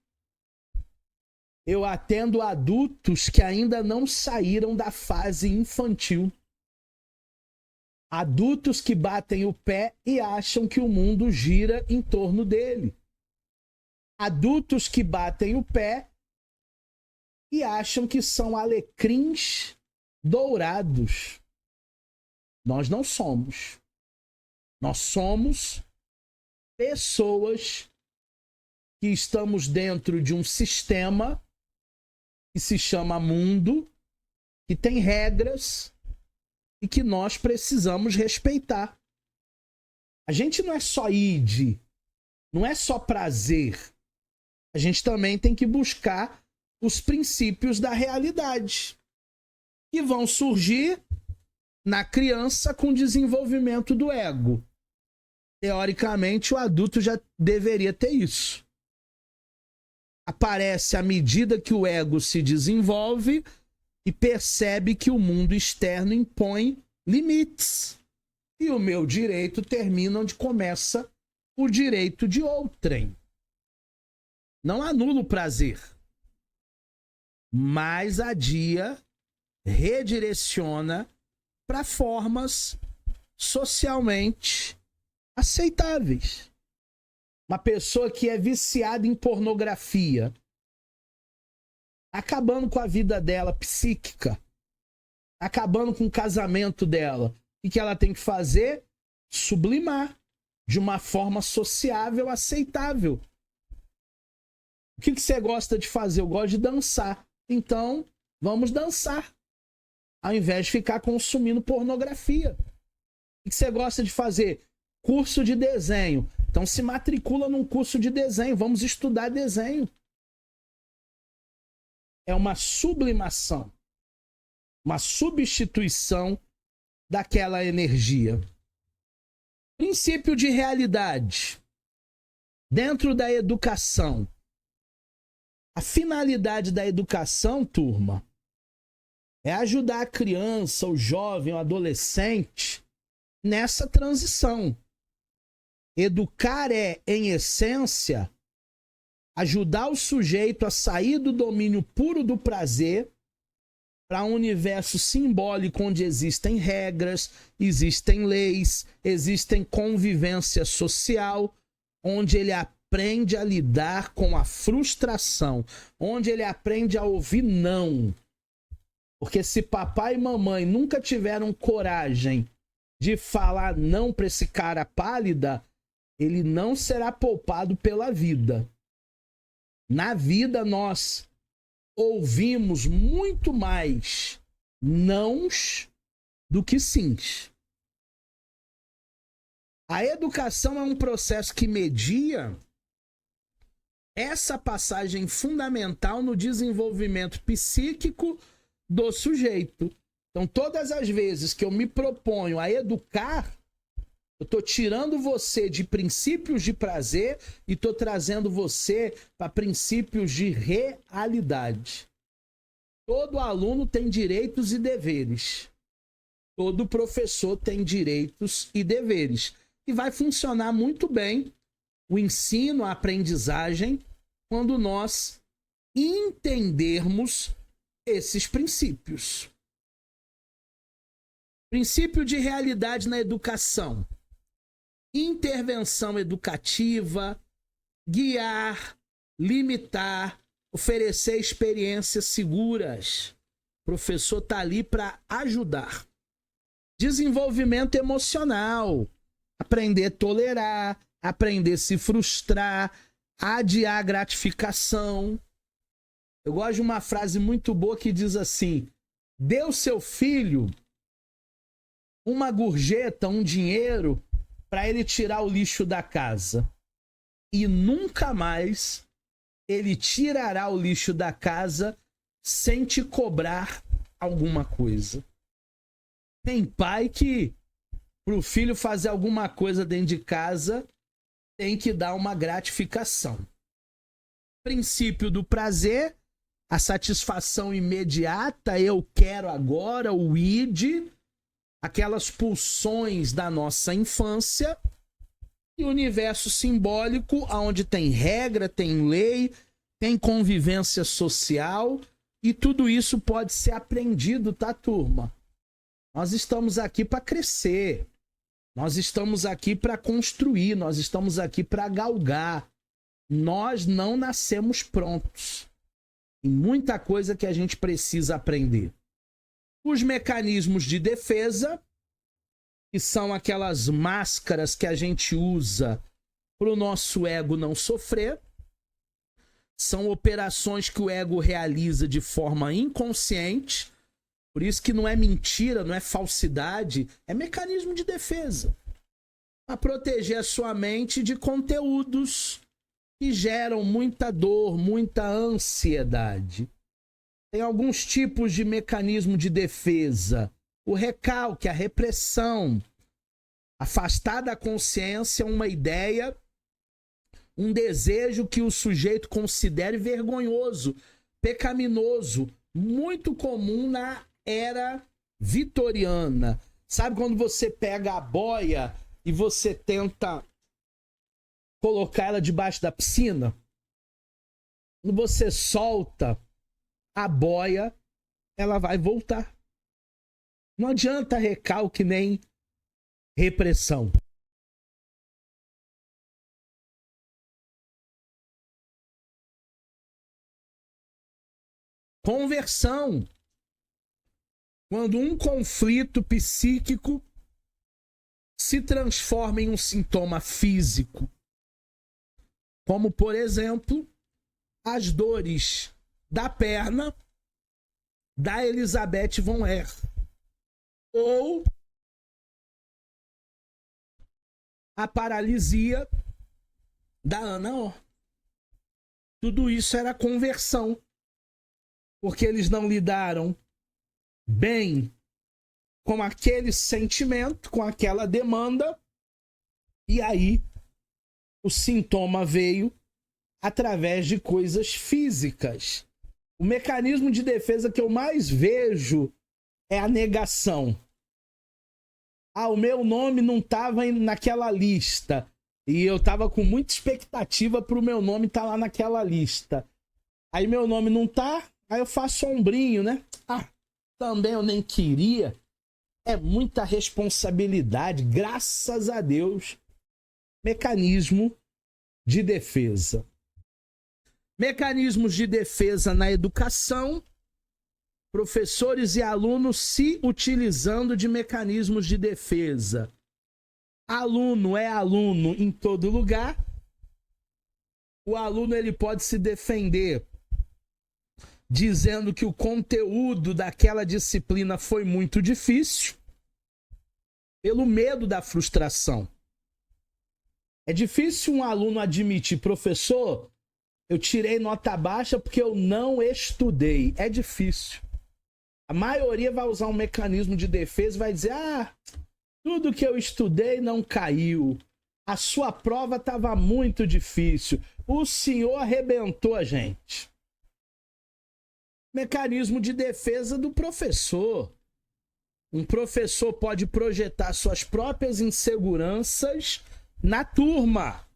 Eu atendo adultos que ainda não saíram da fase infantil. Adultos que batem o pé e acham que o mundo gira em torno dele. Adultos que batem o pé e acham que são alecrins dourados. Nós não somos. Nós somos pessoas que estamos dentro de um sistema que se chama mundo, que tem regras e que nós precisamos respeitar. A gente não é só id, não é só prazer. A gente também tem que buscar os princípios da realidade, que vão surgir na criança com o desenvolvimento do ego. Teoricamente, o adulto já deveria ter isso. Aparece à medida que o ego se desenvolve e percebe que o mundo externo impõe limites. E o meu direito termina onde começa o direito de outrem. Não anula o prazer, mas adia, redireciona para formas socialmente aceitáveis. Uma pessoa que é viciada em pornografia, acabando com a vida dela psíquica, acabando com o casamento dela. O que ela tem que fazer? Sublimar de uma forma sociável, aceitável. O que você gosta de fazer? Eu gosto de dançar. Então, vamos dançar, ao invés de ficar consumindo pornografia. O que você gosta de fazer? Curso de desenho. Então se matricula num curso de desenho. Vamos estudar desenho. É uma sublimação, uma substituição daquela energia. Princípio de realidade. Dentro da educação. A finalidade da educação, turma, é ajudar a criança, o jovem, o adolescente nessa transição. Educar é, em essência, ajudar o sujeito a sair do domínio puro do prazer para um universo simbólico onde existem regras, existem leis, existem convivência social, onde ele aprende a lidar com a frustração, onde ele aprende a ouvir não. Porque se papai e mamãe nunca tiveram coragem de falar não para esse cara pálida, ele não será poupado pela vida. Na vida nós ouvimos muito mais nãos do que sims. A educação é um processo que media essa passagem fundamental no desenvolvimento psíquico do sujeito. Então, todas as vezes que eu me proponho a educar, eu estou tirando você de princípios de prazer e estou trazendo você para princípios de realidade. Todo aluno tem direitos e deveres. Todo professor tem direitos e deveres. E vai funcionar muito bem o ensino, a aprendizagem, quando nós entendermos esses princípios. Princípio de realidade na educação. Intervenção educativa, guiar, limitar, oferecer experiências seguras. O professor está ali para ajudar. Desenvolvimento emocional. Aprender a tolerar, aprender a se frustrar, adiar a gratificação. Eu gosto de uma frase muito boa que diz assim: dê ao seu filho uma gorjeta, um dinheiro, para ele tirar o lixo da casa. E nunca mais ele tirará o lixo da casa sem te cobrar alguma coisa. Tem pai que, pro filho fazer alguma coisa dentro de casa, tem que dar uma gratificação. Princípio do prazer, a satisfação imediata, eu quero agora, o id, aquelas pulsões da nossa infância, e o universo simbólico, onde tem regra, tem lei, tem convivência social, e tudo isso pode ser aprendido, tá, turma? Nós estamos aqui para crescer, nós estamos aqui para construir, nós estamos aqui para galgar. Nós não nascemos prontos. Tem muita coisa que a gente precisa aprender. Os mecanismos de defesa, que são aquelas máscaras que a gente usa para o nosso ego não sofrer, são operações que o ego realiza de forma inconsciente. Por isso que não é mentira, não é falsidade, é mecanismo de defesa. Para proteger a sua mente de conteúdos que geram muita dor, muita ansiedade. Tem alguns tipos de mecanismo de defesa. O recalque, a repressão. Afastar da consciência uma ideia, um desejo que o sujeito considere vergonhoso, pecaminoso, muito comum na era vitoriana. Sabe quando você pega a boia e você tenta colocar ela debaixo da piscina? Quando você solta a boia, ela vai voltar. Não adianta recalque nem repressão. Conversão. Quando um conflito psíquico se transforma em um sintoma físico, como, por exemplo, as dores da perna da Elizabeth von Herr, ou a paralisia da Ana O. Tudo isso era conversão, porque eles não lidaram bem com aquele sentimento, com aquela demanda, e aí o sintoma veio através de coisas físicas. O mecanismo de defesa que eu mais vejo é a negação. Ah, o meu nome não estava naquela lista. E eu estava com muita expectativa para o meu nome estar lá naquela lista. Aí meu nome não tá, aí eu faço ombrinho, né? Ah, também eu nem queria. É muita responsabilidade, graças a Deus. Mecanismo de defesa. Mecanismos de defesa na educação, professores e alunos se utilizando de mecanismos de defesa. Aluno é aluno em todo lugar. O aluno ele pode se defender dizendo que o conteúdo daquela disciplina foi muito difícil, pelo medo da frustração. É difícil um aluno admitir, professor, eu tirei nota baixa porque eu não estudei. É difícil. A maioria vai usar um mecanismo de defesa e vai dizer, tudo que eu estudei não caiu. A sua prova estava muito difícil. O senhor arrebentou a gente. Mecanismo de defesa do professor. Um professor pode projetar suas próprias inseguranças na turma.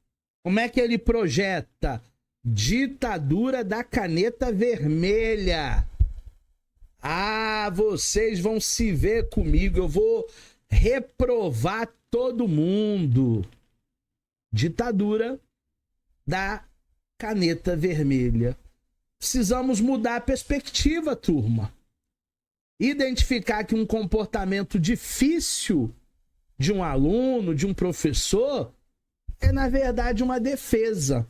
Como é que ele projeta? Ditadura da caneta vermelha. Vocês vão se ver comigo, eu vou reprovar todo mundo. Ditadura da caneta vermelha. Precisamos mudar a perspectiva, turma. Identificar que um comportamento difícil de um aluno, de um professor, é, na verdade, uma defesa.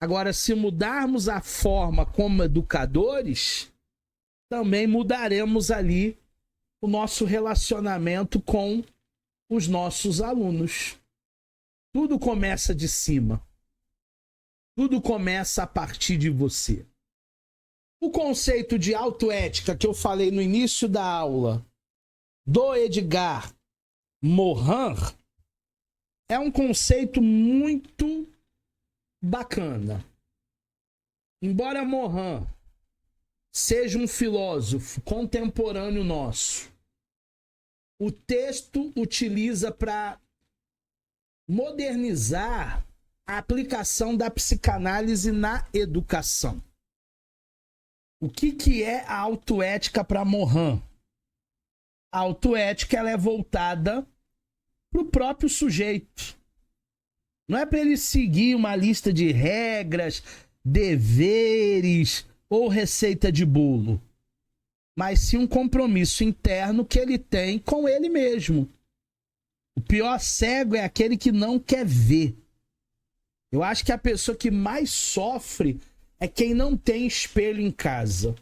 Agora, se mudarmos a forma como educadores, também mudaremos ali o nosso relacionamento com os nossos alunos. Tudo começa de cima. Tudo começa a partir de você. O conceito de autoética que eu falei no início da aula, do Edgar Morin, é um conceito muito bacana. Embora Morin seja um filósofo contemporâneo nosso, o texto utiliza para modernizar a aplicação da psicanálise na educação. O que é a autoética para Morin? A autoética ela é voltada para o próprio sujeito. Não é para ele seguir uma lista de regras, deveres ou receita de bolo, mas sim um compromisso interno que ele tem com ele mesmo. O pior cego é aquele que não quer ver. Eu acho que a pessoa que mais sofre é quem não tem espelho em casa.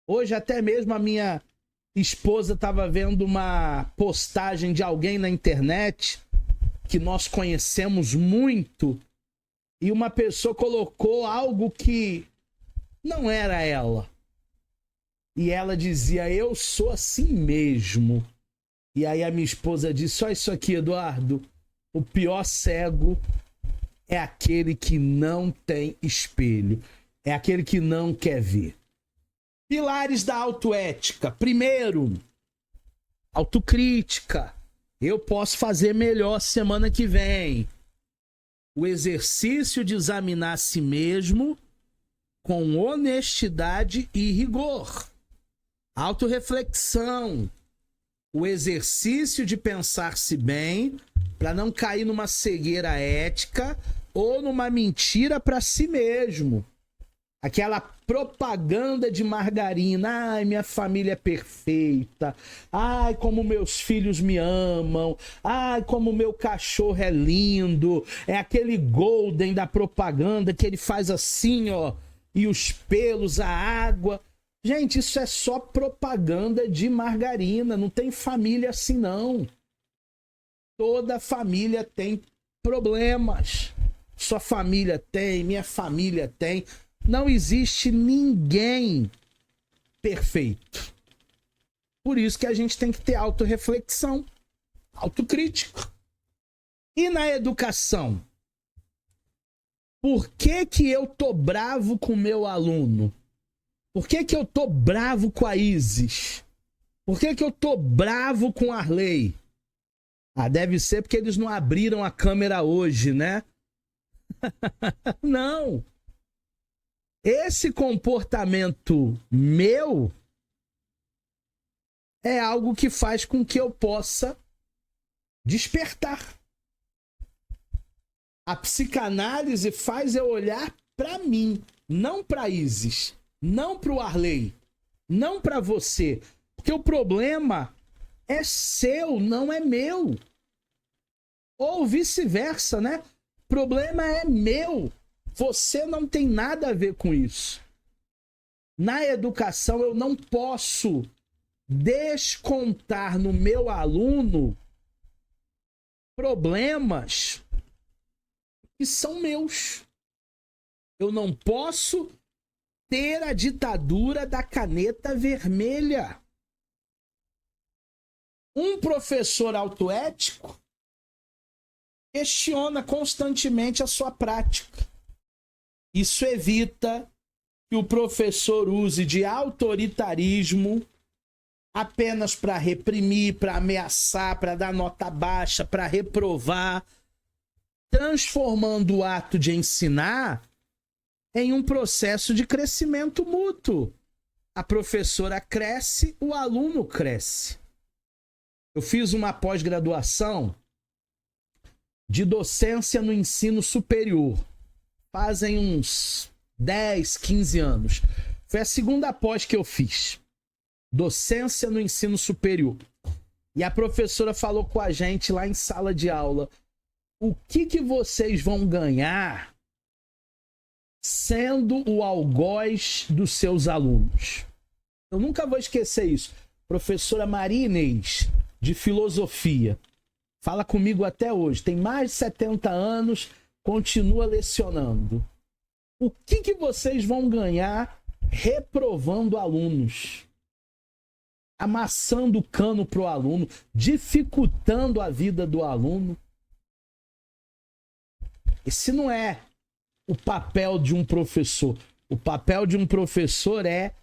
Hoje até mesmo a minha esposa estava vendo uma postagem de alguém na internet que nós conhecemos muito e uma pessoa colocou algo que não era ela. E ela dizia, eu sou assim mesmo. E aí a minha esposa disse, olha isso aqui, Eduardo, o pior cego é aquele que não tem espelho, é aquele que não quer ver. Pilares da autoética. Primeiro, autocrítica. Eu posso fazer melhor semana que vem. O exercício de examinar a si mesmo com honestidade e rigor. Autorreflexão. O exercício de pensar-se bem para não cair numa cegueira ética ou numa mentira para si mesmo. Aquela propaganda de margarina. Ai, minha família é perfeita. Ai, como meus filhos me amam. Ai, como meu cachorro é lindo. É aquele golden da propaganda que ele faz assim, ó. E os pelos, a água. Gente, isso é só propaganda de margarina. Não tem família assim, não. Toda família tem problemas. Sua família tem, minha família tem. Não existe ninguém perfeito. Por isso que a gente tem que ter autorreflexão, autocrítica. E na educação? Por que eu tô bravo com o meu aluno? Por que eu tô bravo com a Isis? Por que eu tô bravo com a Arley? Deve ser porque eles não abriram a câmera hoje, né? Não. esse comportamento meu é algo que faz com que eu possa despertar. A psicanálise faz eu olhar para mim, não para Isis, não para o Arley, não para você, porque o problema é seu, não é meu. Ou vice-versa, né? O problema é meu. Você não tem nada a ver com isso. Na educação, eu não posso descontar no meu aluno problemas que são meus. Eu não posso ter a ditadura da caneta vermelha. Um professor autoético questiona constantemente a sua prática. Isso evita que o professor use de autoritarismo apenas para reprimir, para ameaçar, para dar nota baixa, para reprovar, transformando o ato de ensinar em um processo de crescimento mútuo. A professora cresce, o aluno cresce. Eu fiz uma pós-graduação de docência no ensino superior. Fazem uns 10, 15 anos. Foi a segunda pós que eu fiz. Docência no ensino superior. E a professora falou com a gente lá em sala de aula: o que vocês vão ganhar sendo o algoz dos seus alunos? Eu nunca vou esquecer isso. Professora Maria Inês, de filosofia, fala comigo até hoje. Tem mais de 70 anos, continua lecionando. O que vocês vão ganhar reprovando alunos? Amassando o cano para o aluno, dificultando a vida do aluno. Esse não é o papel de um professor. O papel de um professor é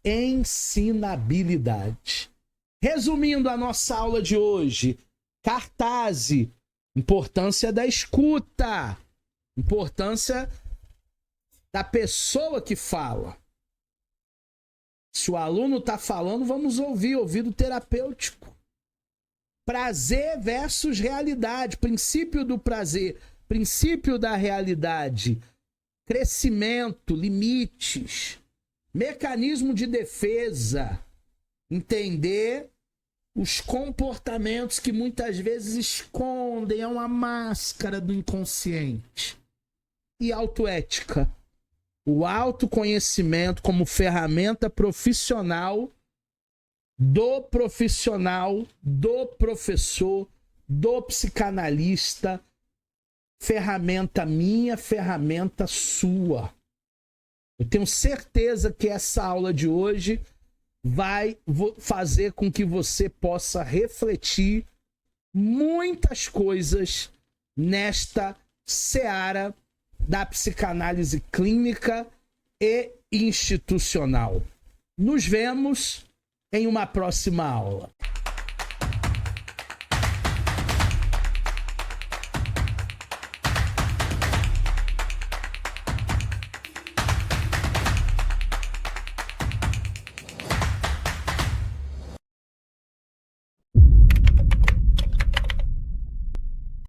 ensinabilidade. Resumindo a nossa aula de hoje, cartaz, importância da escuta, importância da pessoa que fala. Se o aluno está falando, vamos ouvir, ouvido terapêutico. Prazer versus realidade, princípio do prazer, princípio da realidade, crescimento, limites, mecanismo de defesa, entender os comportamentos que muitas vezes escondem, é uma máscara do inconsciente. E autoética. O autoconhecimento como ferramenta profissional, do professor, do psicanalista, ferramenta minha, ferramenta sua. Eu tenho certeza que essa aula de hoje vai fazer com que você possa refletir muitas coisas nesta seara da psicanálise clínica e institucional. Nos vemos em uma próxima aula.